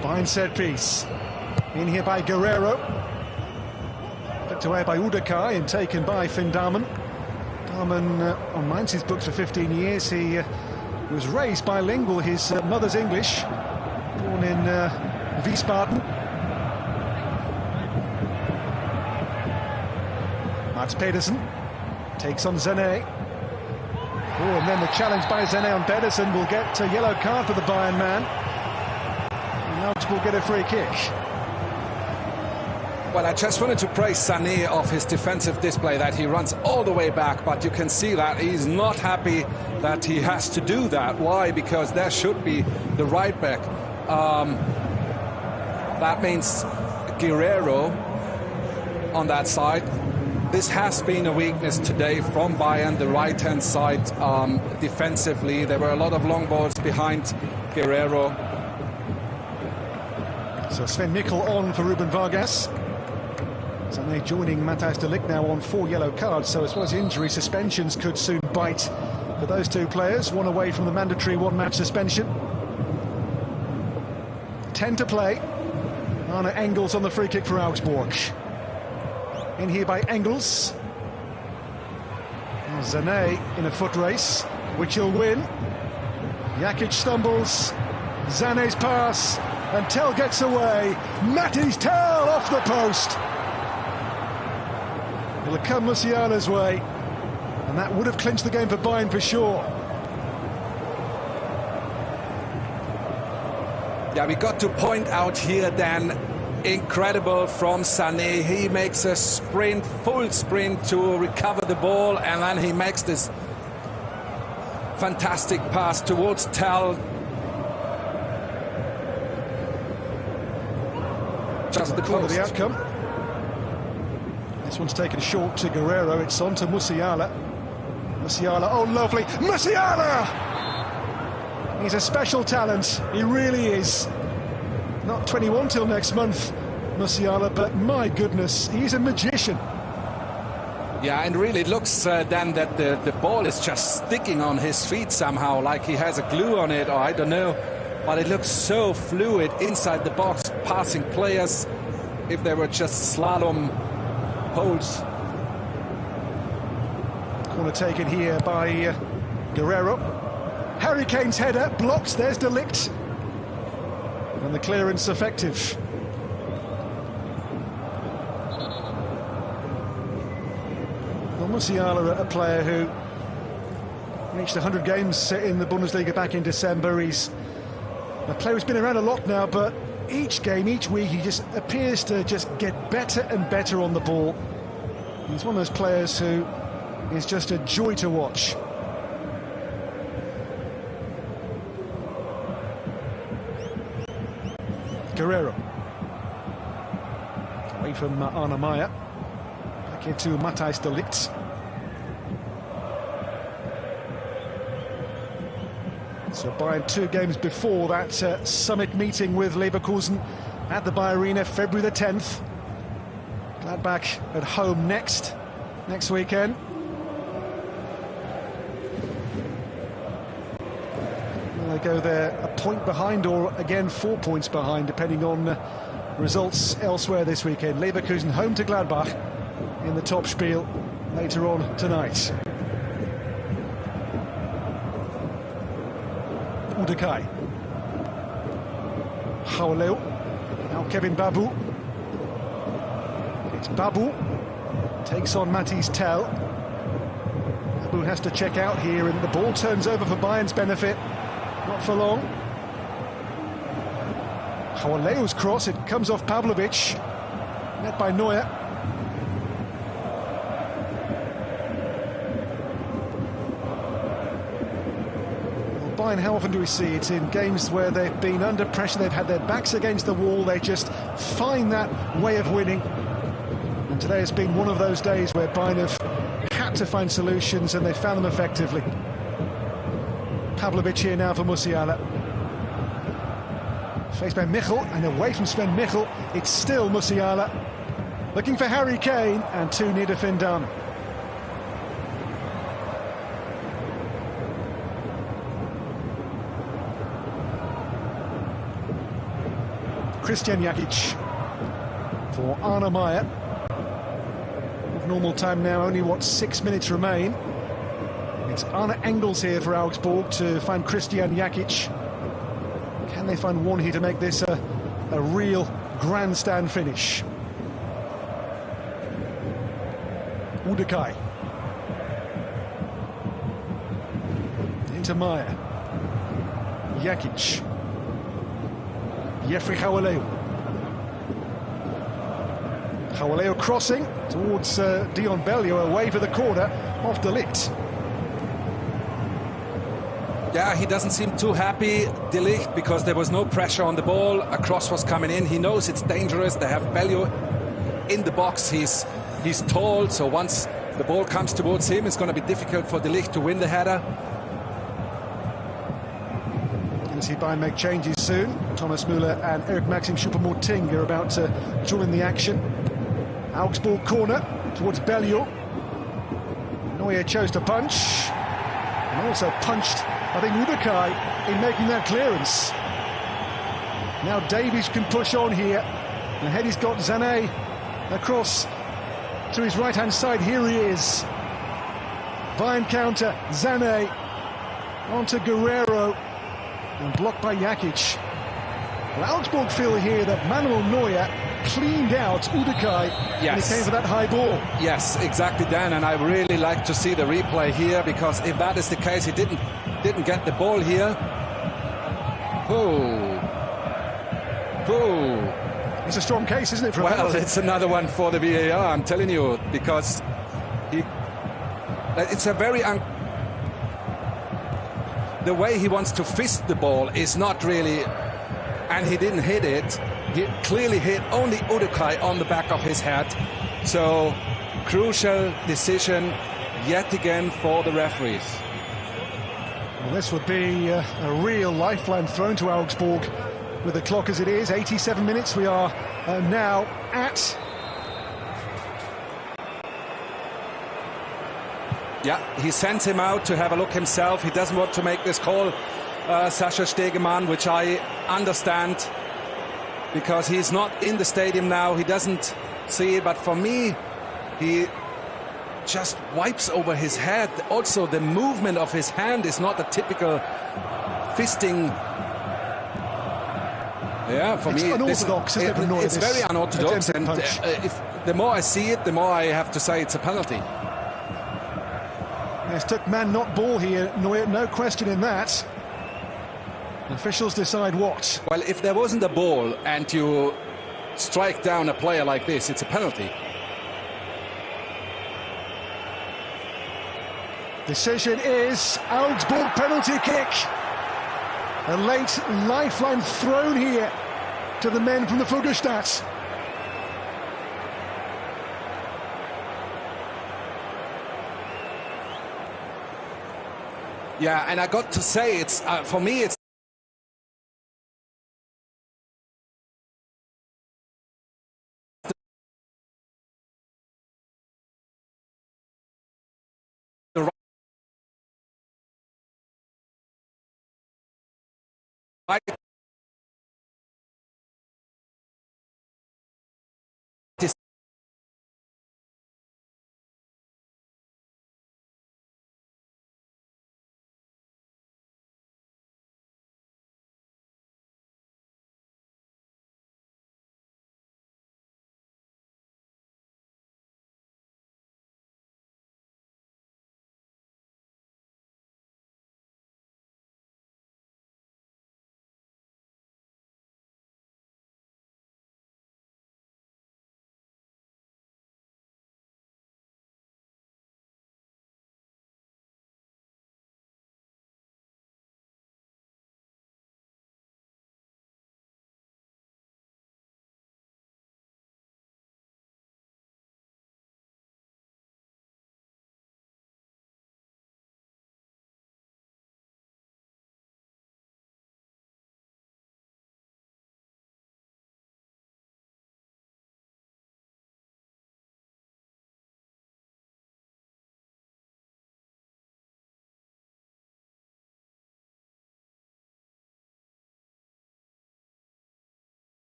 Bayern set piece. In here by Guerrero. Flicked away by Udakar and taken by Finn Dahmen. Dahmen on Mainz's books for 15 years. He was raised bilingual. His mother's English. Born in Wiesbaden. Mats Pedersen takes on Sané. Oh, and then the challenge by Sané on Pedersen will get a yellow card for the Bayern man. And Augsburg get a free kick. Well, I just wanted to praise Sané of his defensive display, that he runs all the way back, but you can see that he's not happy that he has to do that. Why? Because there should be the right back. That means Guerrero on that side. This has been a weakness today from Bayern, the right-hand side defensively. There were a lot of long balls behind Guerrero. So Sven Michel on for Ruben Vargas. Sané joining Mathys de Ligt now on 4 yellow cards, so as well as injury, suspensions could soon bite for those two players. One away from the mandatory one-match suspension. 10 to play. Arne Engels on the free kick for Augsburg. In here by Engels. Sané in a foot race, which he'll win. Jakic stumbles. Sané's pass, and Tel gets away. Mathys Tel off the post. It'll come Musiala's way. And that would have clinched the game for Bayern for sure. Yeah, we got to point out here then, incredible from Sané. He makes a sprint, full sprint to recover the ball, and then he makes this fantastic pass towards Tell. Just the Close the outcome. This one's taken short to Guerrero. It's on to Musiala. Musiala, oh lovely, Musiala! He's a special talent, he really is. Not 21 till next month, Musiala, but my goodness, he's a magician. Yeah, and really it looks then that the ball is just sticking on his feet somehow, like he has a glue on it, or I don't know. But it looks so fluid inside the box, passing players if they were just slalom holes. Corner taken here by Guerrero. Harry Kane's header blocked, there's De Ligt. And the clearance effective. Well, Musiala, a player who reached 100 games in the Bundesliga back in December. He's a player who's been around a lot now, but each game, each week, he just appears to just get better and better on the ball. He's one of those players who is just a joy to watch. Guerrero. Away from Arne Meyer. Back into Matthijs de Ligt. So Bayern 2 games before that summit meeting with Leverkusen at the Bayer Arena, February the 10th. Gladbach at home next weekend. Will they go there a point behind, or again 4 points behind, depending on results elsewhere this weekend? Leverkusen home to Gladbach in the top spiel later on tonight. Udekai. Hauleo. Now Kevin Babu. It's Babu. Takes on Matthijs Tell. Babu has to check out here, and the ball turns over for Bayern's benefit. Not for long. Hauleo's cross, it comes off Pavlovic. Met by Neuer. Bayern, how often do we see it in games where they've been under pressure, they've had their backs against the wall, they just find that way of winning. And today has been one of those days where Bayern have had to find solutions, and they found them effectively. Pavlovic here now for Musiala. Faced by Michel, and away from Sven Michel, it's still Musiala. Looking for Harry Kane, and too near to Findam. Christian Jakic for Arne Meyer. Of normal time now, only 6 minutes remain. It's Arne Engels here for Augsburg to find Christian Jakic. Can they find one here to make this a real grandstand finish? Udekai. Into Meyer. Jakic. Jeffrey Hauleo. Hauleo crossing towards Dion Bellio, away for the corner, off De Ligt. Yeah, he doesn't seem too happy, De Ligt, because there was no pressure on the ball. A cross was coming in. He knows it's dangerous. They have Bellio in the box. He's tall, so once the ball comes towards him, it's going to be difficult for De Ligt to win the header. See Bayern make changes soon. Thomas Müller and Eric Maxim Choupo-Moting are about to join the action. Augsburg corner towards Bellio. Neuer chose to punch, and also punched, I think, Udekai in making that clearance. Now Davies can push on here. Ahead he's got Sané across to his right-hand side. Here he is. Bayern counter, Sané onto Guerrero. And blocked by Jakic. Well, Augsburg feel here that Manuel Neuer cleaned out Udekai when he came for that high ball. Yes, exactly, Dan, and I really like to see the replay here, because if that is the case, he didn't get the ball here. It's a strong case, isn't it? For well, it's another one for the VAR, I'm telling you, because it's a very the way he wants to fist the ball is not really, and he didn't hit it. He clearly hit only Udekai on the back of his head. So, crucial decision yet again for the referees. Well, this would be a real lifeline thrown to Augsburg with the clock as it is. 87 minutes we are now at. Yeah, he sends him out to have a look himself. He doesn't want to make this call, Sascha Stegemann, which I understand, because he's not in the stadium now. He doesn't see it, but for me, he just wipes over his head. Also, the movement of his hand is not a typical fisting. Yeah, for it's me, unorthodox, isn't it, from Neuer, it's very unorthodox, and the more I see it, the more I have to say it's a penalty. Yes, took man, not ball here, Neuer, no question in that. The officials decide what. Well, if there wasn't a ball and you strike down a player like this, it's a penalty. Decision is Augsburg penalty kick. A late lifeline thrown here to the men from the Fuggerstadt. Yeah, and I got to say, it's for me, it's the right